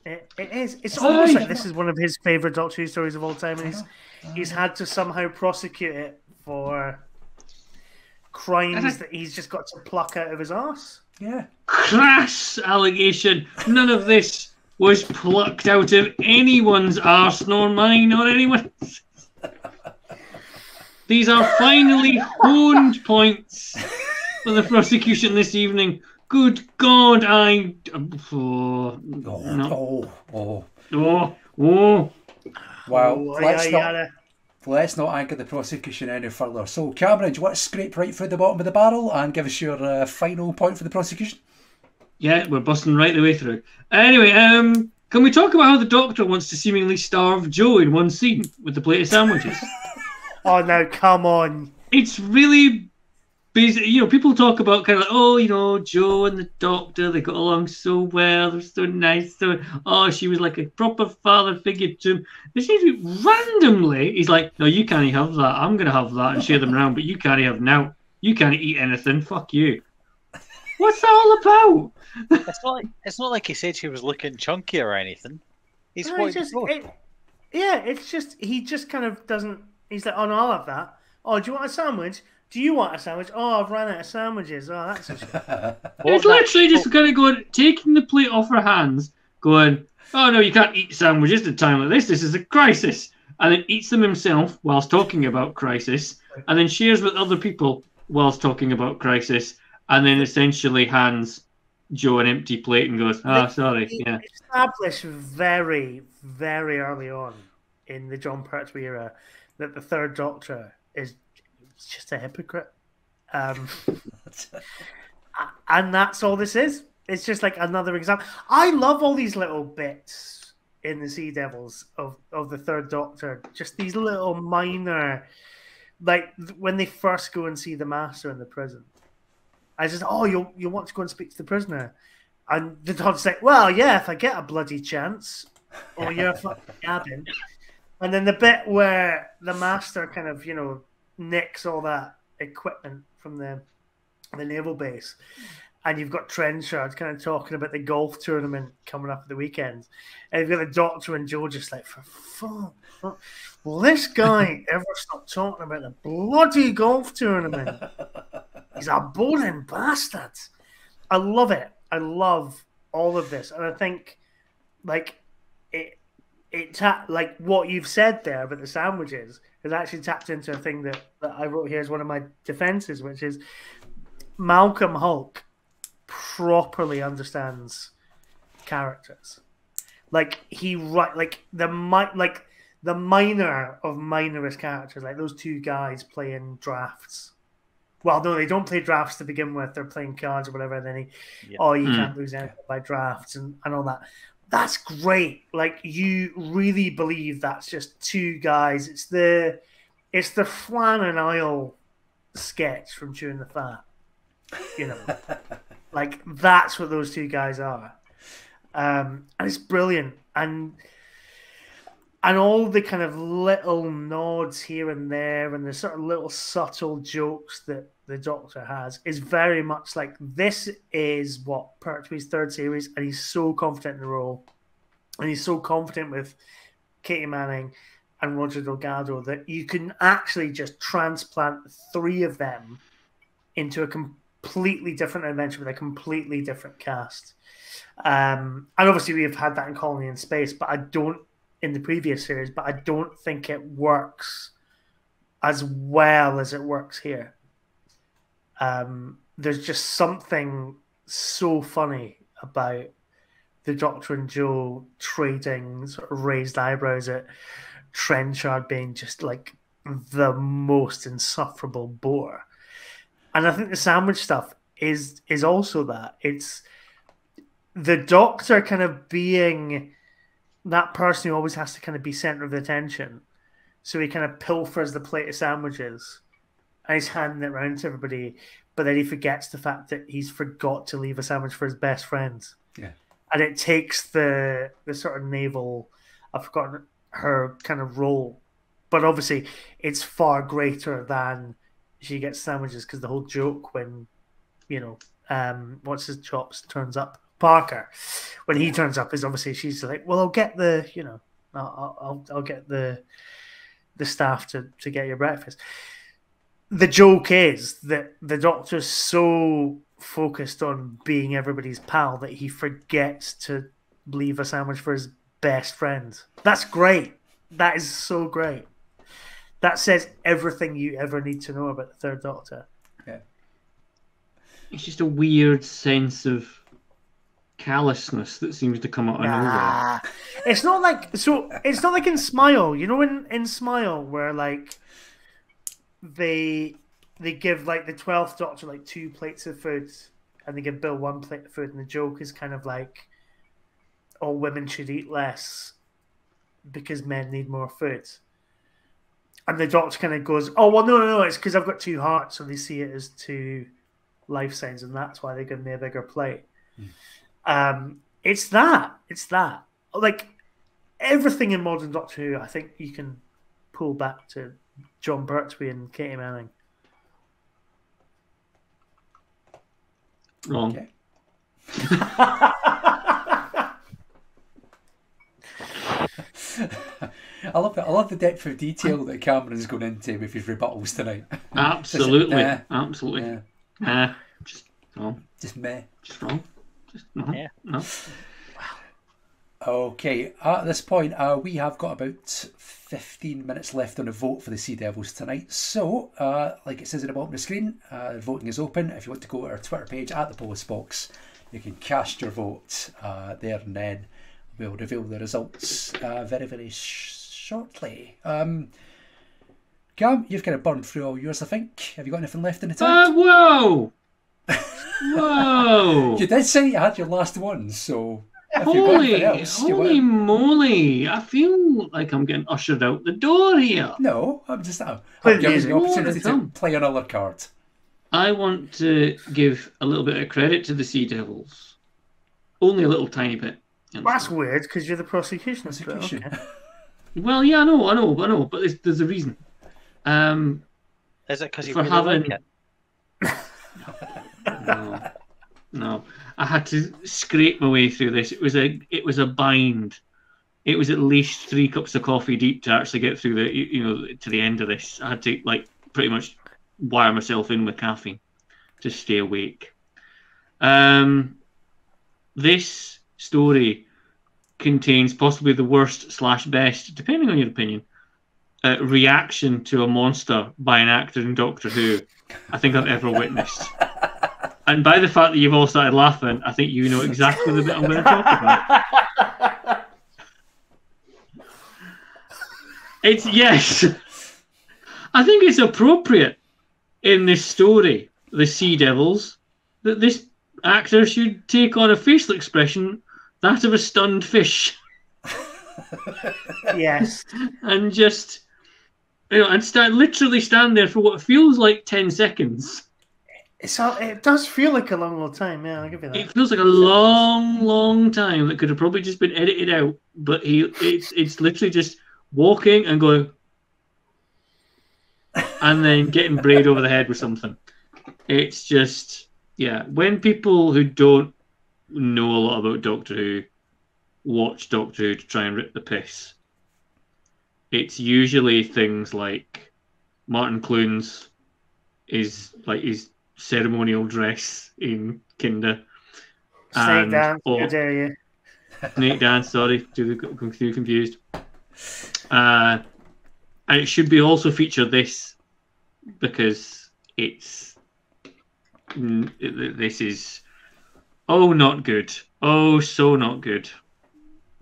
It is. It's almost like this is one of his favourite Doctor Who stories of all time, and he's had to somehow prosecute it for crimes that he's just got to pluck out of his arse. Yeah. Crass allegation. None of this was plucked out of anyone's arse, nor mine, or anyone's. These are finally honed points for the prosecution this evening. Good God, Well, let's not anger the prosecution any further. So, Cameron, do you want to scrape right through the bottom of the barrel and give us your final point for the prosecution? Yeah, we're busting right the way through. Anyway, Can we talk about how the Doctor wants to seemingly starve Joe in one scene with the plate of sandwiches? Oh no, come on. It's really busy. You know, people talk about kind of like, oh, you know, Joe and the Doctor, they got along so well, they're so nice. So, oh, she was like a proper father figure to him. There seems to be randomly, he's like, no, you can't have that. I'm going to have that and share them around, but you can't have now. You can't eat anything. Fuck you. What's that all about? It's not like he said she was looking chunky or anything. He's No, what it's just, it's just, he just kind of doesn't, he's like, oh no, I'll have that. Oh, do you want a sandwich? Do you want a sandwich? Oh, I've run out of sandwiches. Oh, that's a shame. It's literally just kind of going, taking the plate off her hands, going, oh no, you can't eat sandwiches at a time like this. This is a crisis. And then eats them himself whilst talking about crisis, and then shares with other people whilst talking about crisis, and then essentially hands Joe an empty plate and goes, oh, sorry. Yeah. Established very, very early on in the John Pertwee era that the Third Doctor is just a hypocrite. And that's all this is. It's just like another example. I love all these little bits in the Sea Devils of the Third Doctor. Just these little minor, like when they first go and see the Master in the prison. I just, oh, you want to go and speak to the prisoner? And the Doctor's like, well, yeah, if I get a bloody chance. Or you're fucking gabbing. And then the bit where the Master kind of, nicks all that equipment from the naval base. And you've got Trenchard kind of talking about the golf tournament coming up at the weekend. And you've got the Doctor and Joe just like, for fuck. Will this guy ever stop talking about the bloody golf tournament? He's a boring bastard. I love it. I love all of this. And I think, like, like what you've said there about the sandwiches has actually tapped into a thing that I wrote here as one of my defenses, which is Malcolm Hulk properly understands characters. Like the minor of minorest characters, like those two guys playing drafts. Well, no, they don't play drafts to begin with. They're playing cards or whatever. And then you can't lose anything by drafts and all that. That's great. Like, you really believe that's just two guys. It's the Flan and Isle sketch from Chewing the Fat. Like, that's what those two guys are. And it's brilliant. And all the kind of little nods here and there and the sort of little subtle jokes that the Doctor has is very much like, this is what Pertwee's third series, and he's so confident in the role, and he's so confident with Katie Manning and Roger Delgado that you can actually just transplant three of them into a completely different adventure with a completely different cast. And obviously we have had that in Colony in Space, but in the previous series, but I don't think it works as well as it works here. There's just something so funny about the Doctor and Joe trading sort of raised eyebrows at Trenchard being just like the most insufferable bore. And I think the sandwich stuff is also that. It's the Doctor kind of being that person who always has to kind of be center of attention. So he kind of pilfers the plate of sandwiches and he's handing it around to everybody, but then he forgets the fact that he's forgot to leave a sandwich for his best friend. Yeah. And it takes the sort of naval, I've forgotten her kind of role, but obviously it's far greater than she gets sandwiches, because the whole joke when, what's his chops turns up, Parker, when he turns up, is obviously she's like, well, I'll get the, I'll get the staff to get your breakfast. The joke is that the Doctor's so focused on being everybody's pal that he forgets to leave a sandwich for his best friend. That's great. That is so great. That says everything you ever need to know about the Third Doctor. Yeah. It's just a weird sense of callousness that seems to come out of nowhere. It's not like in Smile. In Smile where like they give like the 12th Doctor like 2 plates of food and they give Bill 1 plate of food, and the joke is kind of like, all women should eat less because men need more food. And the doctor kind of goes, oh, well, no, it's because I've got two hearts, so they see it as two life signs, and that's why they give me a bigger plate. It's that. Like, everything in modern Doctor Who, I think you can pull back to John Pertwee and Katie Manning. Wrong. Okay. I love the depth of detail that Cameron's going into with his rebuttals tonight. Absolutely. Just, Absolutely. Yeah. Just wrong. Just meh. Just wrong. Just no. Yeah. No. Okay, at this point, we have got about 15 minutes left on the vote for the Sea Devils tonight. So, like it says at the bottom of the screen, voting is open. If you want to go to our Twitter page at the Polis Box, you can cast your vote there, and then we'll reveal the results very, very shortly. Cam, you've kind of burned through all yours, I think. Have you got anything left in the tank? Whoa! Whoa! You did say you had your last one, so... Holy moly! I feel like I'm getting ushered out the door here. No, I'm giving you the opportunity to play another card. I want to give a little bit of credit to the Sea Devils. Only a little tiny bit. That's weird, because you're the prosecution. Okay. Well, yeah, I know, but there's a reason. Is it because you really like it? No. I had to scrape my way through this. It was a bind. It was at least 3 cups of coffee deep to actually get through to the end of this. I had to pretty much wire myself in with caffeine to stay awake. This story contains possibly the worst / best, depending on your opinion, reaction to a monster by an actor in Doctor Who I think I've ever witnessed. And by the fact that you've all started laughing, I think you know exactly the bit I'm going to talk about. Yes. I think it's appropriate in this story, the Sea Devils, that this actor should take on a facial expression, that of a stunned fish. Yes. And just, literally stand there for what feels like 10 seconds. It does feel like a long time, yeah, I'll give you that. It feels like a long time that could have probably just been edited out, but it's literally just walking and going and then getting braid over the head with something. It's just, when people who don't know a lot about Doctor Who watch Doctor Who to try and rip the piss, it's usually things like Martin Clunes is like his ceremonial dress in Kinder. Snake dance, how dare you? Snake dance, sorry, too confused. And it should be also feature this because this is not good. Oh, so not good.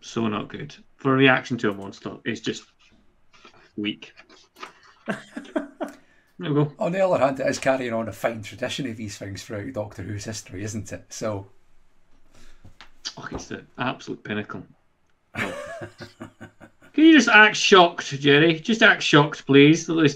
So not good. For a reaction to a monster, it's just weak. There we go. On the other hand, it is carrying on a fine tradition of these things throughout Doctor Who's history, isn't it? So, it's the absolute pinnacle. Can you just act shocked, Jerry? Just act shocked, please. What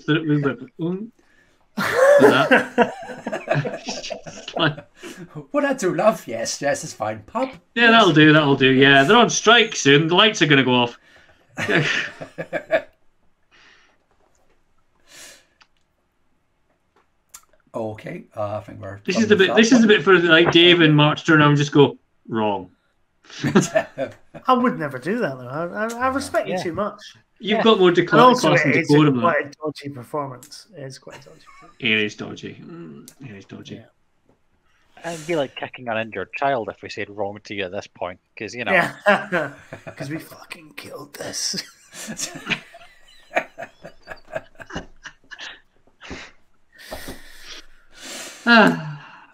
I do, love? Yes, it's fine. Pub? Yeah, that'll do. Yeah, they're on strike soon. The lights are going to go off. Okay, I think we're. This is the bit for Dave and March turn around and just go wrong. I would never do that though. I respect you too much. You've got more class and decorum. It's quite a dodgy performance. It's quite dodgy. It is dodgy. Yeah. It'd be like kicking an injured child if we said wrong to you at this point, because because we fucking killed this.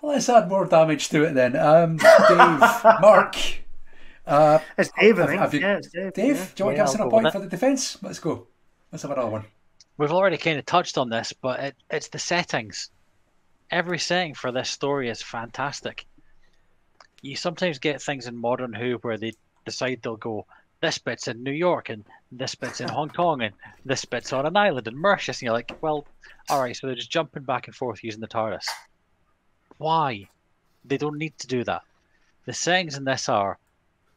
Let's add more damage to it then. Dave, Mark. It's Dave, I think. It's Dave. Dave, do you want to give us a point for the defence? Let's go. Let's have another one. We've already kind of touched on this, but it's the settings. Every setting for this story is fantastic. You sometimes get things in Modern Who where they decide they'll go, this bit's in New York, and this bit's in Hong Kong, and this bit's on an island in Mauritius. And you're like, well, all right, so they're just jumping back and forth using the TARDIS. Why? They don't need to do that. The settings in this are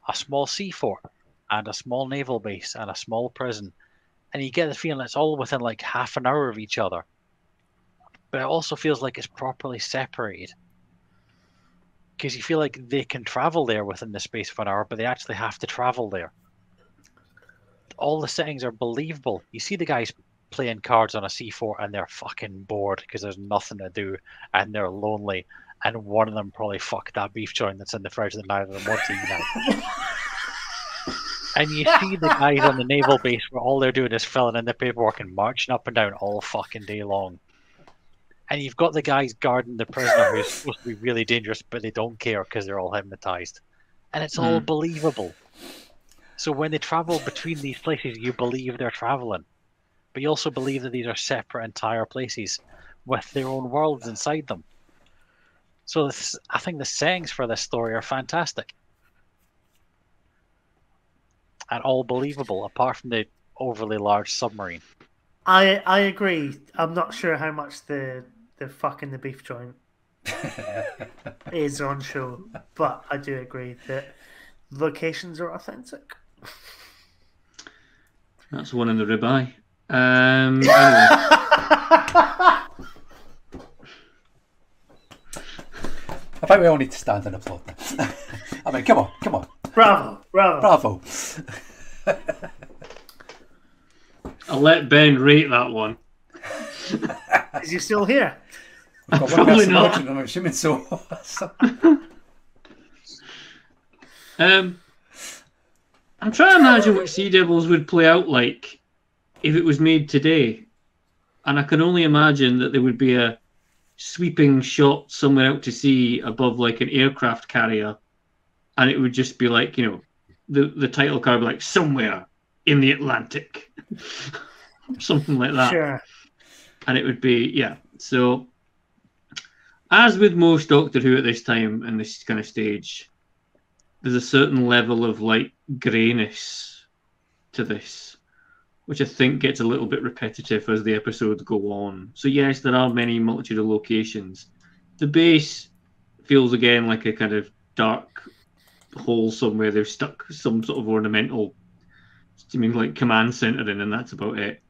a small seafort and a small naval base and a small prison. And you get the feeling it's all within like half an hour of each other. But it also feels like it's properly separated. Because you feel like they can travel there within the space of an hour, but they actually have to travel there. All the settings are believable. You see the guys playing cards on a seafort and they're fucking bored because there's nothing to do and they're lonely. And one of them probably fucked that beef joint that's in the fridge that neither of them want to eat now. And you see the guys on the naval base where all they're doing is filling in the paperwork and marching up and down all fucking day long. And you've got the guys guarding the prisoner who's supposed to be really dangerous, but they don't care because they're all hypnotized. And it's all believable. So when they travel between these places, you believe they're traveling. But you also believe that these are separate entire places with their own worlds inside them. So I think the settings for this story are fantastic. And all believable, apart from the overly large submarine. I agree. I'm not sure how much the fucking the beef joint is on show, but I do agree that locations are authentic. That's one in the ribeye. Anyway. I think we all need to stand and applaud now. I mean, come on. Bravo. I'll let Ben rate that one. Is he still here? Probably not. I'm assuming so. I'm trying to imagine what Sea Devils would play out like if it was made today. And I can only imagine that there would be a sweeping shot somewhere out to sea above like an aircraft carrier. And it would just be like, you know, the title card would be like, somewhere in the Atlantic. Something like that. Sure. And it would be, yeah. So, as with most Doctor Who at this time and this kind of stage, there's a certain level of like greyness to this, which I think gets a little bit repetitive as the episodes go on. So yes, there are many multitude of locations. The base feels again like a kind of dark hole somewhere. They've stuck some sort of ornamental, like command center in, and that's about it.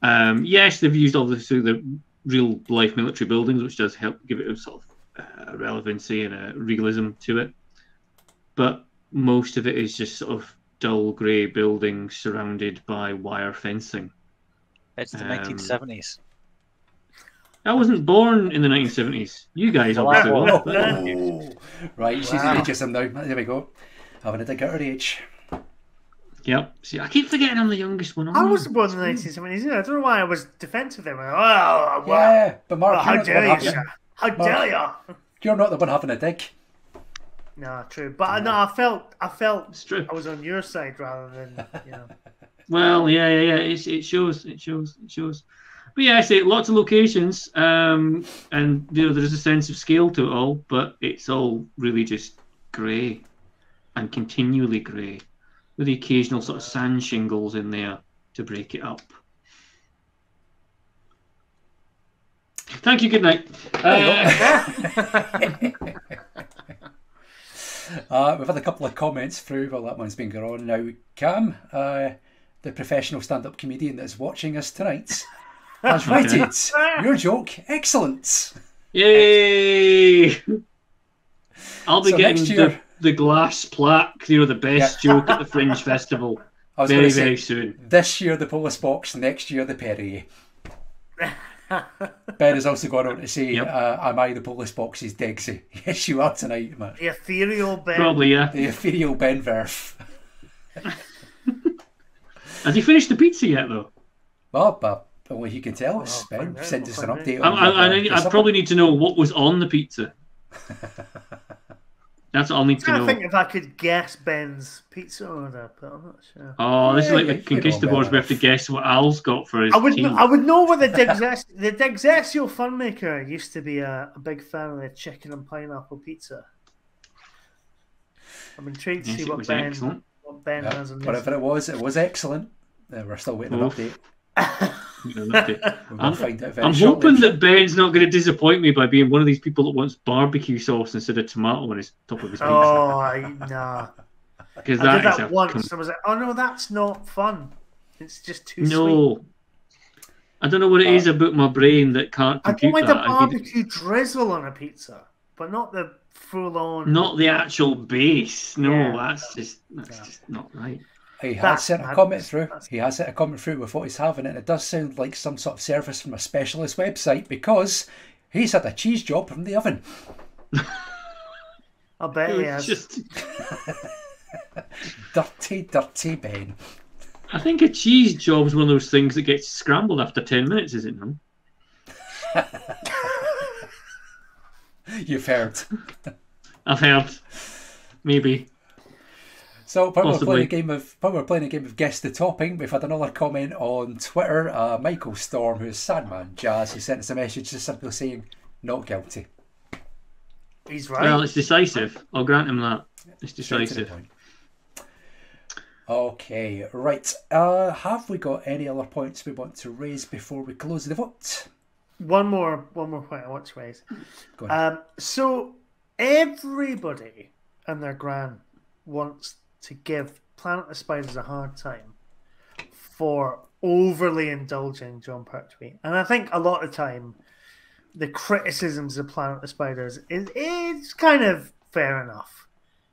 Yes, they've used obviously the real life military buildings, which does help give it a sort of relevancy and a realism to it. But most of it is just sort of dull grey buildings surrounded by wire fencing. It's the 1970s. I wasn't born in the 1970s. You guys obviously were. Right, she's ageism now. There we go. Having a dig at her age. Yep. See, I keep forgetting I'm the youngest one. I wasn't born in the 1970s either. I don't know why I was defensive there. Yeah, but Mark, how dare you, sir? How dare you? You're not the one having a dig. No, true. But no, I felt It's true. I was on your side rather than, you know. Well, yeah. It shows. But yeah, I say lots of locations, and you know there's a sense of scale to it all, but it's all really just grey and continually grey, with the occasional sort of sand shingles in there to break it up. Thank you. Good night. We've had a couple of comments through while that one's been going on now. Cam, the professional stand-up comedian that's watching us tonight, has rated your joke excellent. Yay! I'll be So getting next year- the glass plaque, you know, the best joke at the Fringe Festival very, very soon. This year the Polis Box, next year the Perrier. Ben has also gone on to say, am I the Polis Box's Degsy? Yes, you are tonight, man. The ethereal Ben. Probably, yeah. The ethereal Ben Verf. Has he finished the pizza yet, though? Well, but only he can tell us, Ben. Send us an update. I probably need to know what was on the pizza. That's what I'll need to know. I think if I could guess Ben's pizza order, but I'm not sure. Oh, this is like the Conquistadors. We have to guess what Al's got for his team. I would know what the Digzessio Funmaker used to be a big fan of the chicken and pineapple pizza. I'm intrigued to Yes, see it what was Ben excellent. has on this. Whatever it was excellent. We're still waiting on an Oof. update. We're gonna We'll find out very I'm shortly. hoping that Ben's not going to disappoint me by being one of these people that wants barbecue sauce instead of tomato on his top of his pizza. Oh, nah. Because I did that is that a once. I was like, oh no, that's not fun. It's just too sweet. no. I don't know what it is about my brain that can't I don't compute mind a that. barbecue drizzle on a pizza, but not the full-on. Not the actual base. No, Yeah. that's just not right. He has That's sent a mad. comment through. He has sent a comment through with what he's having, and it does sound like some sort of service from a specialist website because he's had a cheese job from the oven. I bet he has. Just, Dirty Ben. I think a cheese job's one of those things that gets scrambled after 10 minutes, is it not? You've heard. I've heard. Maybe. So while we're Possibly. playing a game of guess the topping, we've had another comment on Twitter. Michael Storm, who's Sandman Jazz, he sent us a message just simply saying not guilty. He's right. Well, it's decisive. I'll grant him that. It's Straight to the decisive. point. Okay, right. Have we got any other points we want to raise before we close the vote? One more point I want to raise. Go on. So everybody and their gran wants to give Planet of the Spiders a hard time for overly indulging John Pertwee, and I think a lot of the time the criticisms of Planet of the Spiders is kind of fair enough.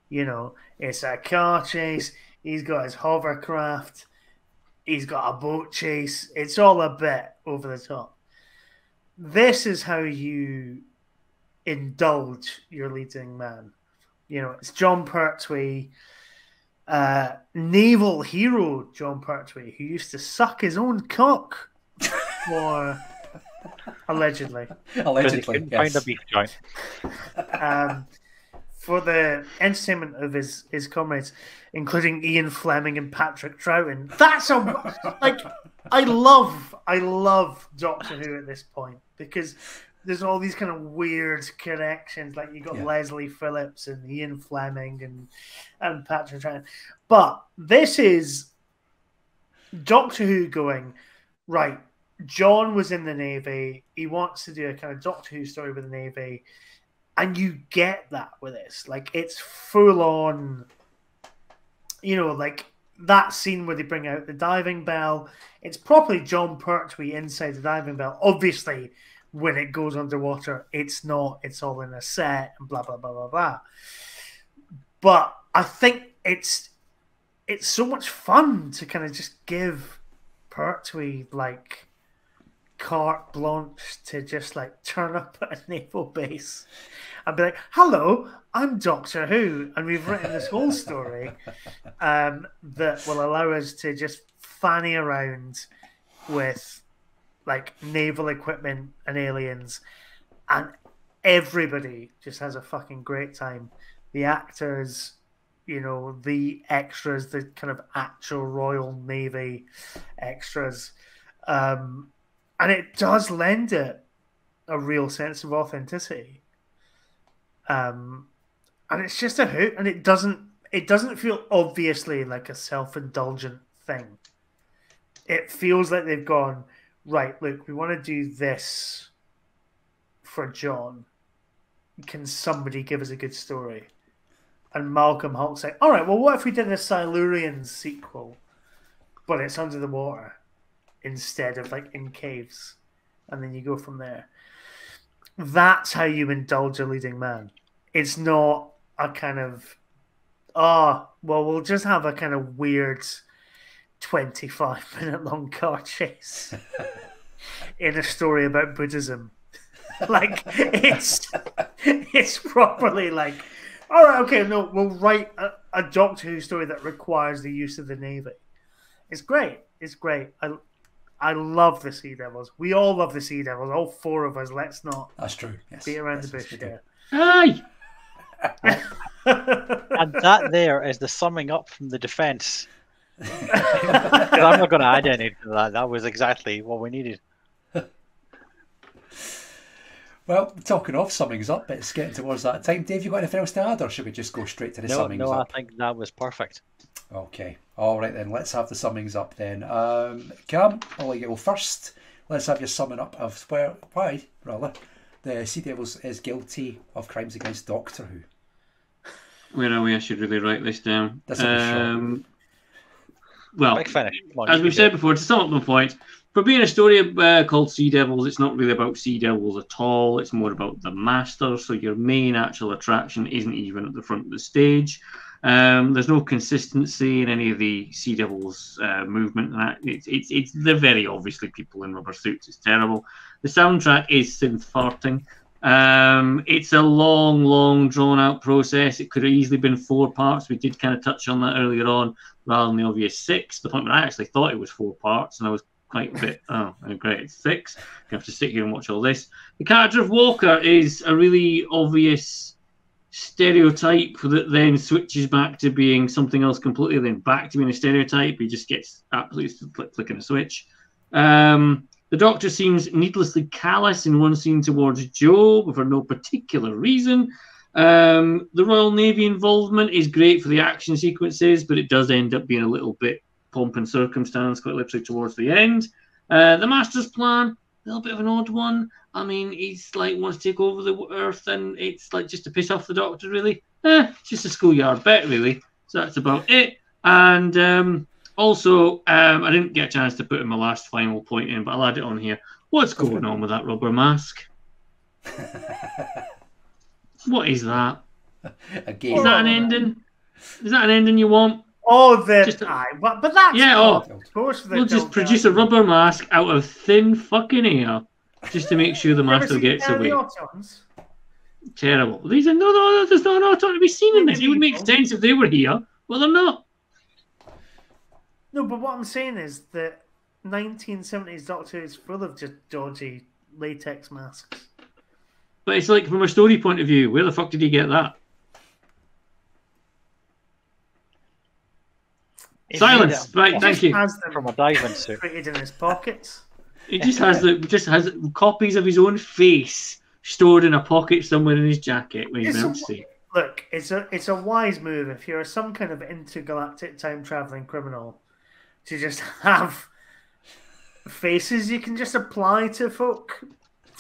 You know, it's a car chase. He's got his hovercraft. He's got a boat chase. It's all a bit over the top. This is how you indulge your leading man. You know, it's John Pertwee, naval hero John Pertwee, who used to suck his own cock for allegedly. Allegedly, Couldn't yes. find a beef joint. For the entertainment of his comrades, including Ian Fleming and Patrick Troughton. That's like I love Doctor Who at this point because there's all these kind of weird connections. Like you got Leslie Phillips and Ian Fleming and Patrick Troughton, but this is Doctor Who going right. John was in the Navy. He wants to do a kind of Doctor Who story with the Navy. And you get that with this. Like, it's full on, you know, like that scene where they bring out the diving bell. It's properly John Pertwee inside the diving bell. Obviously, when it goes underwater, it's not. It's all in a set and blah, blah, blah, blah, blah. But I think it's so much fun to kind of just give Pertwee, like, carte blanche to just like turn up at a naval base and be like, hello, I'm Doctor Who, and we've written this whole story that will allow us to just fanny around with like naval equipment and aliens, and everybody just has a fucking great time. The actors, you know, the extras, the kind of actual Royal Navy extras, and it does lend it a real sense of authenticity. And it's just a hoot, and it doesn't feel obviously like a self-indulgent thing. It feels like they've gone, right, look, we want to do this for John. Can somebody give us a good story? And Malcolm Hulk's like, all right, well, what if we did a Silurian sequel, but it's under the water instead of like in caves, and then you go from there. That's how you indulge a leading man. It's not a kind of, we'll just have a kind of weird 25-minute long car chase in a story about Buddhism. Like it's properly like, all right, okay, no, we'll write a Doctor Who story that requires the use of the Navy. It's great. It's great. I love the Sea Devils. We all love the Sea Devils. All four of us. Let's not. That's true. Yes. Beat around Yes, the bush yes, we do. here. Aye! And that there is the summing up from the defence. I'm not going to add anything to that. That was exactly what we needed. Well, talking of summings up, it's getting towards that time. Dave, you got anything else to add, or should we just go straight to the summings No, up? I think that was perfect. Okay. All right, then. Let's have the summings up then. Cam, I'll let you go first. Let's have your summing up of why the Sea Devils is guilty of crimes against Doctor Who. Where are we? I should really write this down. This will be short. Well, Big finish. Come on, as you we've can said do it. before, to sum up my point, for being a story called Sea Devils, it's not really about Sea Devils at all. It's more about the Master. So your main actual attraction isn't even at the front of the stage. There's no consistency in any of the Sea Devils movement. They're very obviously people in rubber suits. It's terrible. The soundtrack is synth farting. It's a long, drawn-out process. It could have easily been 4 parts. We did kind of touch on that earlier on, rather than the obvious 6. The point where I actually thought it was 4 parts, and I was quite a bit, great, it's 6. You have to sit here and watch all this. The character of Walker is a really obvious stereotype that then switches back to being something else completely, then back to being a stereotype. He just gets absolutely flicking a switch. The Doctor seems needlessly callous in one scene towards Jo for no particular reason. The Royal Navy involvement is great for the action sequences, but it does end up being a little bit pomp and circumstance, quite literally towards the end. The Master's plan, a little bit of an odd one. I mean, he's like wants to take over the Earth, and it's like just to piss off the Doctor, really. Just a schoolyard bet, really. So that's about it. And also, I didn't get a chance to put in my last final point in, but I'll add it on here. What's going on with that rubber mask? What is that? Again. Is that an ending? Is that an ending you want? Oh, but that's Yeah, of course we'll just produce a rubber mask out of thin fucking air just to make sure the Master gets away. Terrible. These are no, there's no auto to be seen in this. It would make sense if they were here, but they're not. No, but what I'm saying is that 1970s Doctor Who is full of just dodgy latex masks. But it's like, from a story point of view, where the fuck did he get that? Silence. Right, thank you. Has them From a diving suit. printed in his pockets. He just has copies of his own face stored in a pocket somewhere in his jacket when he's out to sea. Look, it's a wise move if you're some kind of intergalactic time traveling criminal to just have faces you can just apply to folk.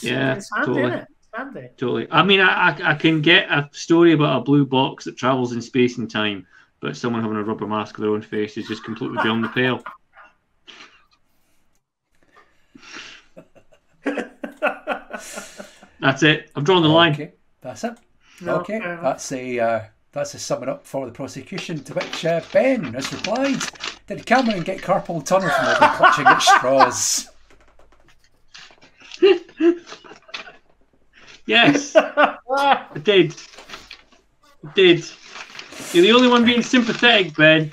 Yeah, it's handy, totally. isn't it? It's handy. Totally. I mean, I can get a story about a blue box that travels in space and time, but someone having a rubber mask with their own face is just completely beyond the pale. That's it. I've drawn the line. Okay, that's it. No, Okay, that's a summing up for the prosecution, to which Ben has replied. Did Cameron get carpal tunnel from over clutching at straws? Yes, I did. You're the only one being sympathetic, Ben.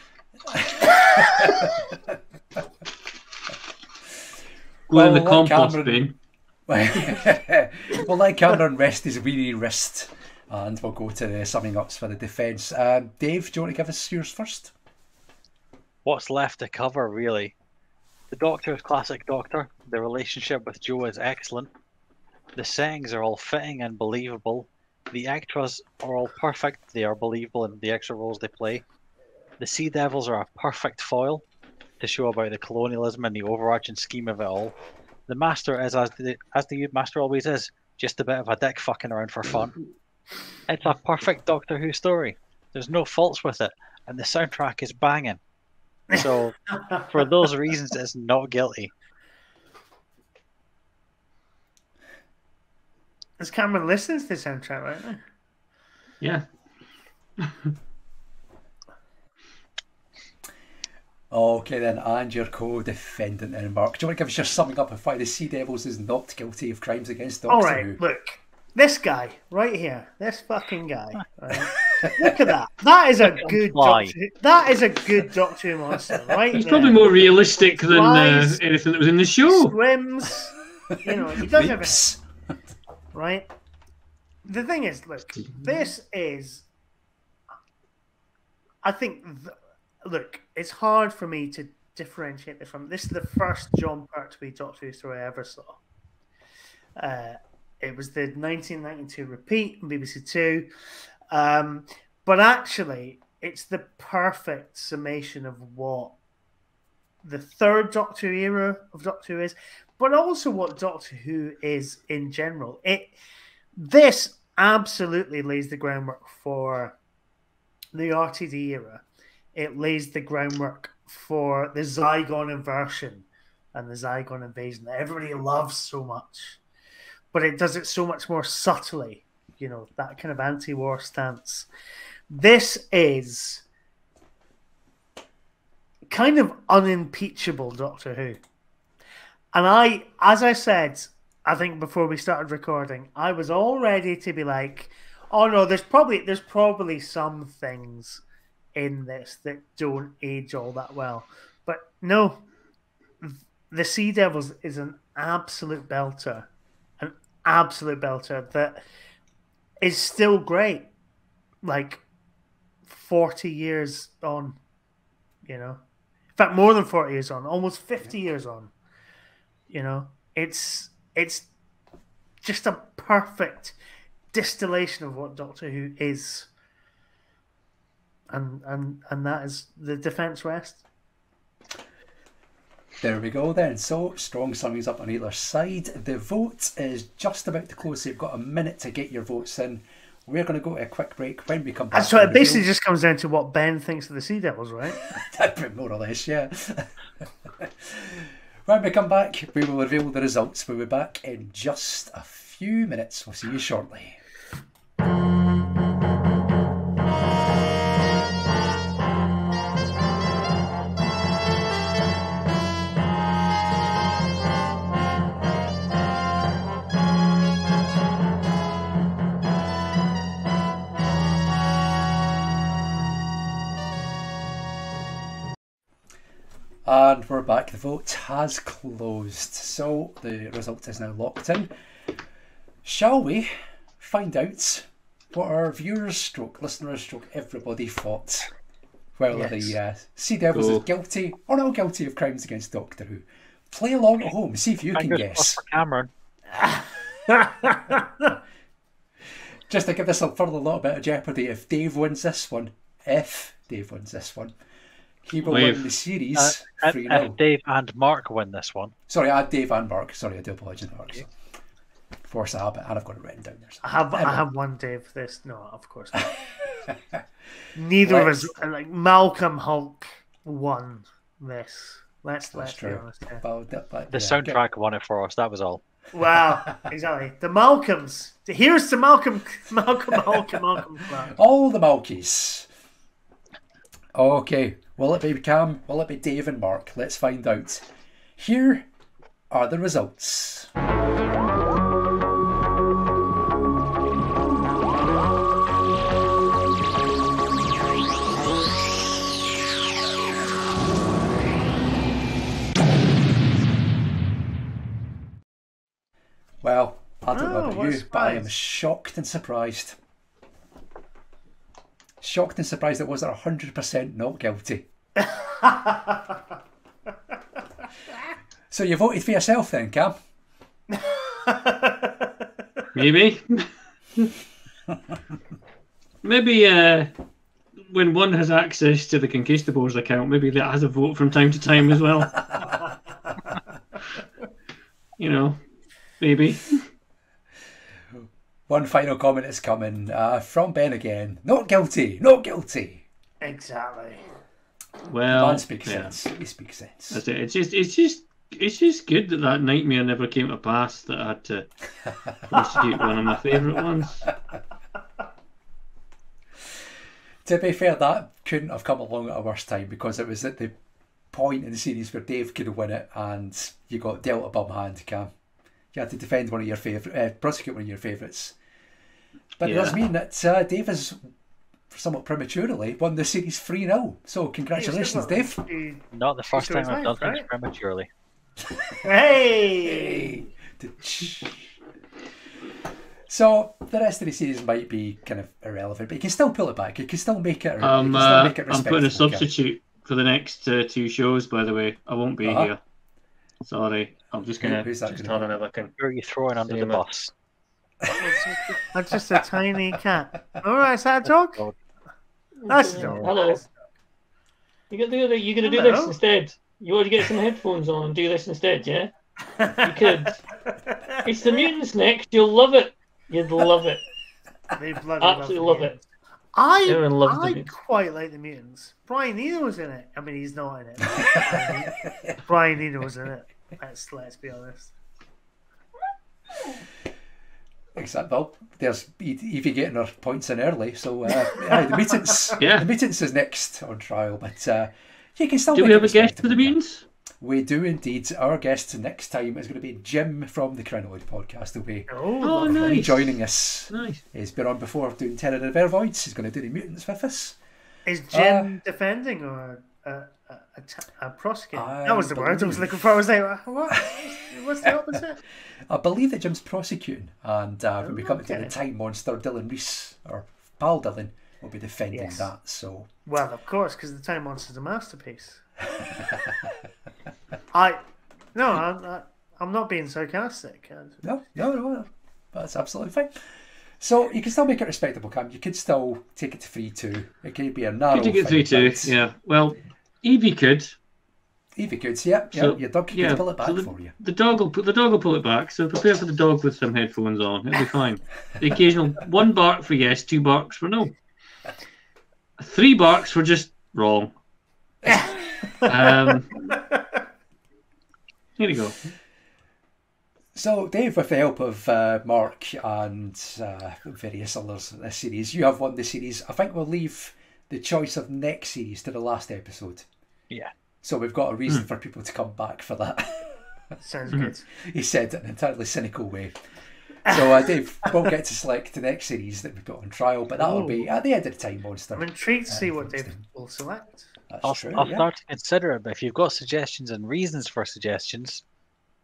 Go in the compost bin. We'll let Cameron rest his weary wrist, and we'll go to the summing ups for the defence. Dave, do you want to give us yours first? What's left to cover, really? The Doctor is classic Doctor. The relationship with Jo is excellent. The settings are all fitting and believable. The extras are all perfect. They are believable in the extra roles they play. The Sea Devils are a perfect foil to show about the colonialism and the overarching scheme of it all. The Master is, as the Master always is, just a bit of a dick fucking around for fun. It's a perfect Doctor Who story. There's no faults with it, and the soundtrack is banging. So, for those reasons, it's not guilty. As Cameron listens to the soundtrack right now. Yeah. Okay then, and your co-defendant then, Mark. Do you want to give us your summing up of why the Sea Devils is not guilty of crimes against Doctor Who? Alright, look. This guy, right here. This fucking guy. Right? Look at that. That is a good Doctor Who monster, right? He's probably more realistic than anything that was in the show. Swims. You know, he does everything. Right? The thing is, look, this is... I think... Look, it's hard for me to differentiate this from... This is the first John Pertwee Doctor Who story I ever saw. It was the 1992 repeat on BBC Two. But actually, it's the perfect summation of what the third Doctor Who era of Doctor Who is, but also what Doctor Who is in general. This absolutely lays the groundwork for the RTD era. It lays the groundwork for the Zygon inversion and the Zygon invasion that everybody loves so much. But it does it so much more subtly, you know, that kind of anti-war stance. This is kind of unimpeachable Doctor Who. And as I said, I think before we started recording, I was all ready to be like, oh no, there's probably some things in this that don't age all that well. But no, the Sea Devils is an absolute belter. An absolute belter that is still great. Like 40 years on, you know. In fact, more than 40 years on, almost 50 years on. You know, it's just a perfect distillation of what Doctor Who is. And that is the defence rest. There we go then. So, strong summings up on either side. The vote is just about to close, so you've got a minute to get your votes in. We're going to go to a quick break. When we come back... So it basically just comes down to what Ben thinks of the Sea Devils, right? More or less, yeah. When we come back, we will reveal the results. We'll be back in just a few minutes. We'll see you shortly. And we're back. The vote has closed. So the result is now locked in. Shall we find out what our viewers, listeners, everybody thought? Whether the Sea Devils is guilty or not guilty of crimes against Doctor Who. Play along at home. See if you can guess. For Cameron. Just to give this a further little bit of jeopardy, if Dave wins this one, he will win the series 3-0. If Dave and Mark win this one. Sorry, I had Dave and Mark. Sorry, I do apologise, Mark. So. Force a habit, and I've got it written down there. So. I have one Dave. This no, of course not. Neither of us. Like Malcolm Hulk won this. Let's be honest. Yeah. The soundtrack won it for us. That was all. Wow, exactly. The Malcolms. Here's to Malcolm Hulk and Malcolm Clark. All the Malkies. Okay, will it be Cam? Will it be Dave and Mark? Let's find out. Here are the results. Well, I don't know about you, but I am shocked and surprised. Shocked and surprised that was 100% not guilty. So you voted for yourself then, Cam? Maybe. Maybe when one has access to the Conquistadors account, maybe that has a vote from time to time as well. You know, maybe. One final comment is coming from Ben again. Not guilty. Not guilty. Exactly. Well, man speaks sense. He speaks sense. That's it. It's just good that nightmare never came to pass. That I had to prosecute one of my favourite ones. To be fair, that couldn't have come along at a worse time because it was at the point in the series where Dave could win it, and you got dealt a bum hand, Cam. You had to defend one of your prosecute one of your favourites. But it does mean that Dave has somewhat prematurely won the series 3-0. So congratulations, Dave. Not the first time I've done things prematurely. Hey! So the rest of the series might be kind of irrelevant, but you can still pull it back. You can still make it. I'm putting a substitute for the next 2 shows. By the way, I won't be here. Sorry, I'm just gonna. Who's that just have another. Who are you throwing under the bus? I'm just a tiny cat. All right, is that a dog? That's a dog. Hello. You're gonna do this instead. You want to get some headphones on and do this instead, yeah? You could. It's the mutants next. You'll love it. You'd love it. They bloody Absolutely love it. Everyone loves the I mutants. quite like the mutants. Brian Eno's in it. I mean, he's not in it. Brian Eno's in it. Let's be honest. Exactly. Well, there's Evie getting her points in early, so the mutants. Yeah. The mutants is next on trial, but you can still. Do make we it have a guest for the respectable. mutants? We do indeed. Our guest next time is going to be Jim from the Crinoid podcast. He'll be Oh, nice. joining us. Nice. He's been on before doing Terror of the Vervoids. He's going to do the mutants with us. Is Jim defending or a prosecutor? That was the word I was looking for. I was like, what? What's the opposite? I believe that Jim's prosecuting, and when we come to the Time Monster, Dylan Reese, or Pal Dylan, will be defending that. So, well, of course, because the Time Monster's a masterpiece. I'm not being sarcastic. No, that's absolutely fine. So you can still make it respectable, Cam. You could still take it to 3-2. It could be a narrow. Could you get fight, 3-2? Yeah. Well, Evie could. Evie could, yeah. So, your dog could pull it back for you. The dog will pull it back. So prepare for the dog with some headphones on. It'll be fine. The occasional 1 bark for yes, 2 barks for no. 3 barks for just wrong. Here you go. So, Dave, with the help of Mark and various others in this series, you have won the series. I think we'll leave the choice of next series to the last episode. Yeah. So we've got a reason for people to come back for that. Sounds good. He said it in an entirely cynical way. So, Dave, we'll get to select the next series that we've got on trial, but that'll be at the end of the Time Monster. I'm intrigued to see what Dave will select. I'll start to consider it, but if you've got suggestions and reasons for suggestions,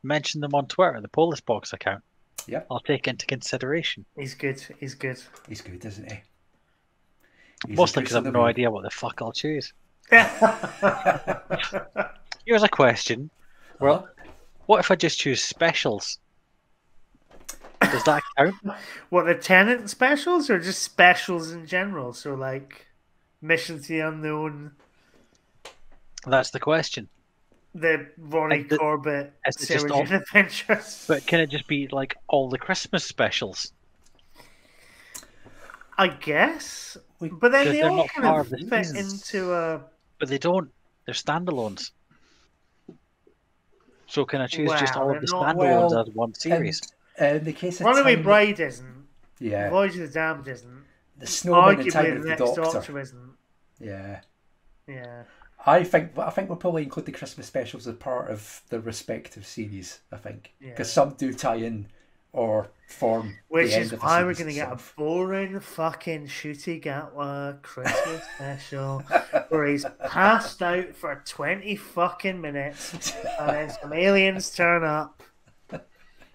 mention them on Twitter, the Polis Box account. Yeah. I'll take into consideration. He's good. He's good. He's good, isn't he? He's Mostly because I have no idea what the fuck I'll choose. Here's a question. Well, what if I just choose specials? Does that count? What, the Tenant specials or just specials in general? So, like, Mission to the Unknown, That's the question. the Ronnie Like the- Corbett, is it just Sarah all- Jane Adventures. But can it just be like all the Christmas specials? I guess. But then Because they they're all not kind part of of the fit seasons. into a... But they don't. They're standalones. So can I choose just Wow, all they're of the not- standalones well, as one series? In the case of Runaway Time, Bride isn't. yeah, Voyage of the Damned isn't. the Snowman and Time Arguably, of the the next Doctor. Doctor isn't. Yeah, Yeah. I think we'll probably include the Christmas specials as part of the respective series. I think because some do tie in or form Which the end is of the why we're series going to get a itself. boring fucking Shooty Gatwa Christmas special where he's passed out for 20 fucking minutes and then some aliens turn up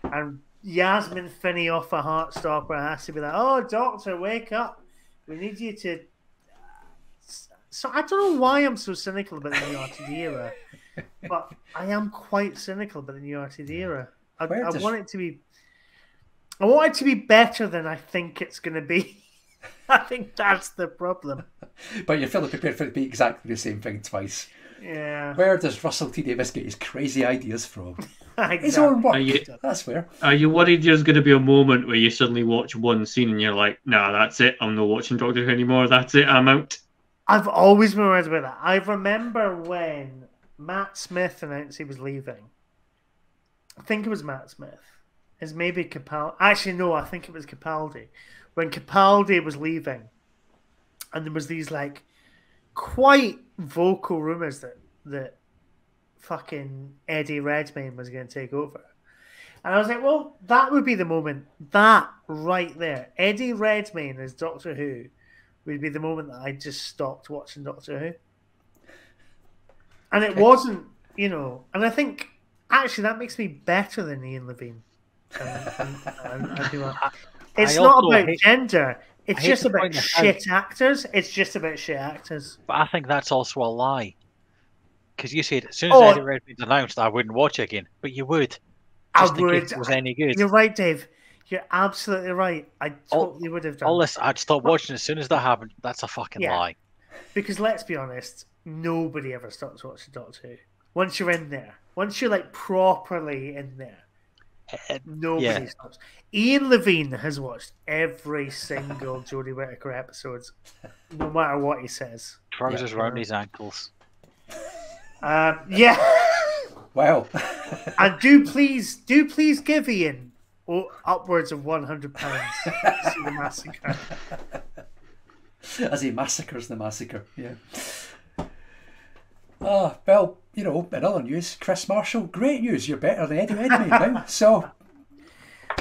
and Yasmin Finney off a Heartstopper has to be like, oh, Doctor, wake up. We need you to... So I don't know why I'm so cynical about the new RTD era, but I am quite cynical about the new RTD era. I want it to be... I want it to be better than I think it's going to be. I think that's the problem. But you're feeling prepared for it to be exactly the same thing twice. Yeah. Where does Russell T Davies get his crazy ideas from? Exactly. His own work. Are you- That's fair. Are you worried there's going to be a moment where you suddenly watch one scene and you're like, nah, that's it. I'm not watching Doctor Who anymore. That's it. I'm out. I've always been worried about that. I remember when Matt Smith announced he was leaving. I think it was Matt Smith. It's maybe Capaldi. Actually, no, I think it was Capaldi. When Capaldi was leaving, and there was these like quite vocal rumours that fucking Eddie Redmayne was going to take over. And I was like, well, that would be the moment. That right there, Eddie Redmayne as Doctor Who, would be the moment that I just stopped watching Doctor Who. And it wasn't, and I think actually that makes me better than Ian Levine. It's not about gender. It's just about shit actors. It's just about shit actors. But I think that's also a lie. Because you said as soon as Eddie Redmayne's announced, I wouldn't watch it again. But you would. I Just in would. case it was any good. You're right, Dave. You're absolutely right. I totally would have done. All this, I'd stop watching as soon as that happened. That's a fucking Yeah. lie. Because let's be honest, nobody ever stops watching Doctor Who. Once you're in there, once you're like properly in there, nobody stops. Ian Levine has watched every single Jodie Whittaker episode, no matter what he says. Trousers around his ankles. Yeah. Well, And do please give Ian upwards of £100 to see the massacre. as he massacres the massacre, yeah. Well, you know, in other news, Chris Marshall, great news, you're better than Eddie Redmayne now. So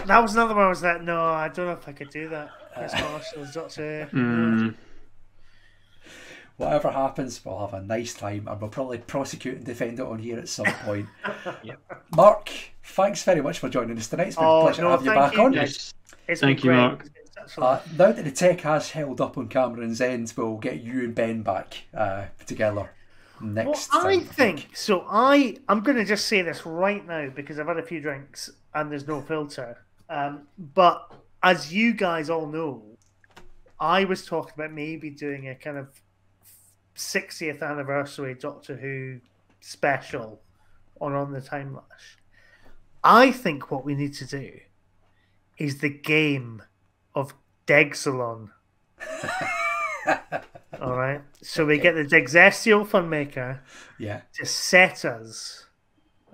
That was another one. I was like, no, I don't know if I could do that. Chris Marshall's Doctor Who. whatever happens, we'll have a nice time, and we'll probably prosecute and defend it on here at some point. Mark, thanks very much for joining us tonight. It's been a pleasure to have you back on. Yes. It's Thank been you, great. Mark. Now that the tech has held up on Cameron's end, we'll get you and Ben back together next Well, I time. think so. I'm going to just say this right now because I've had a few drinks and there's no filter. But as you guys all know, I was talking about maybe doing a kind of 60th anniversary Doctor Who special on the Timelash. I think what we need to do is the game of Degsalon. All right. So we get the Dexestial Funmaker Yeah. to set us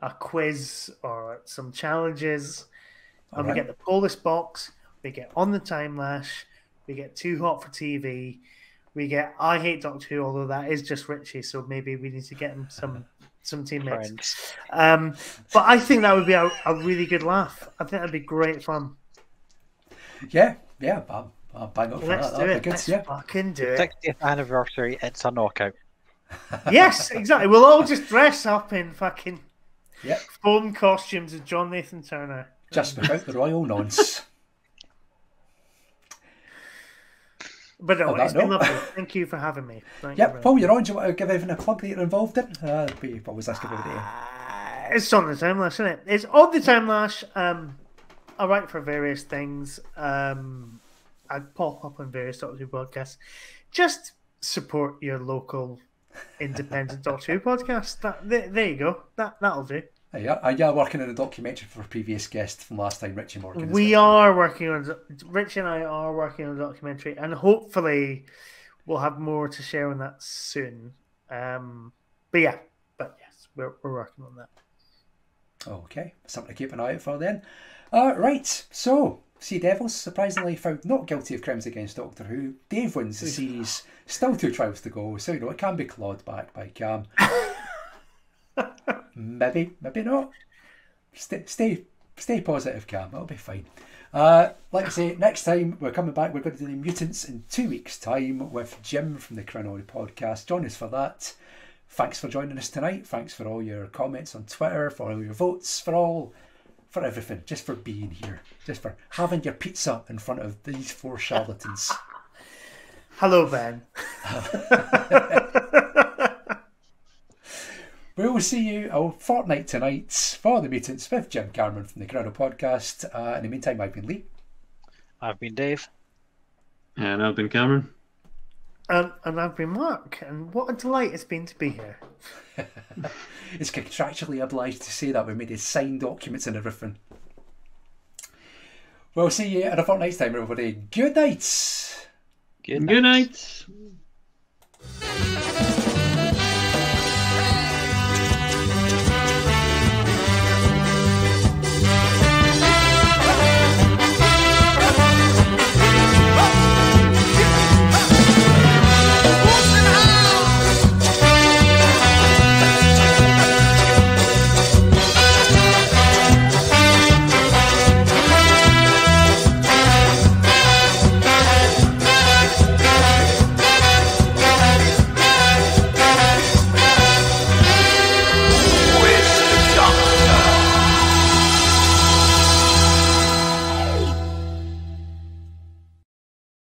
a quiz or some challenges. And we Alright. get the Polis box. We get On the Timelash. We get Too Hot for TV. We get I Hate Doctor Who, although that is just Richie, so maybe we need to get him some teammates. But I think that would be a really good laugh. I think that'd be great fun. Yeah, I'll bang up for Let's that. do That'd it. be good. Let's Yeah. fucking do it. 60th anniversary, it's a knockout. Yes, exactly. We'll all just dress up in fucking Yep. foam costumes of John Nathan Turner. Just without the royal nonce. But no, On that it's been note. lovely. Thank you for having me. Thank you Yep, very Paul, you're on. Do you want to give everyone a plug that you're involved in? We always ask everybody. It's on the Timelash, isn't it? It's on the Timelash. I write for various things. I pop up on various Doctor Who podcasts. Just support your local independent Doctor Who podcast. There you go. That'll do. You're working on a documentary for a previous guest from last time, Richie Morgan. We are working on Rich and I are working on a documentary, and hopefully we'll have more to share on that soon. But yes, we're working on that. Okay, something to keep an eye out for then. Right, so Sea Devils surprisingly found not guilty of crimes against Doctor Who. Dave wins the series. Still 2 trials to go, so you know it can be clawed back by Cam. maybe not. Stay positive, Cam. It'll be fine. Like I say, next time we're coming back. We're going to do the Mutants in 2 weeks' time with Jim from the Chrono podcast. Join us for that. Thanks for joining us tonight. Thanks for all your comments on Twitter, for all your votes, for everything, just for being here, just for having your pizza in front of these 4 charlatans. Hello, Ben. We will see you a fortnight tonight for the Mutants with Jim Cameron from the Chrono podcast. In the meantime, I've been Lee. I've been Dave. And I've been Cameron. And I've been Mark, and what a delight it's been to be here. It's contractually obliged to say that. We made his signed documents and everything. We'll see you in a fortnight's time, everybody. Good night. Good night.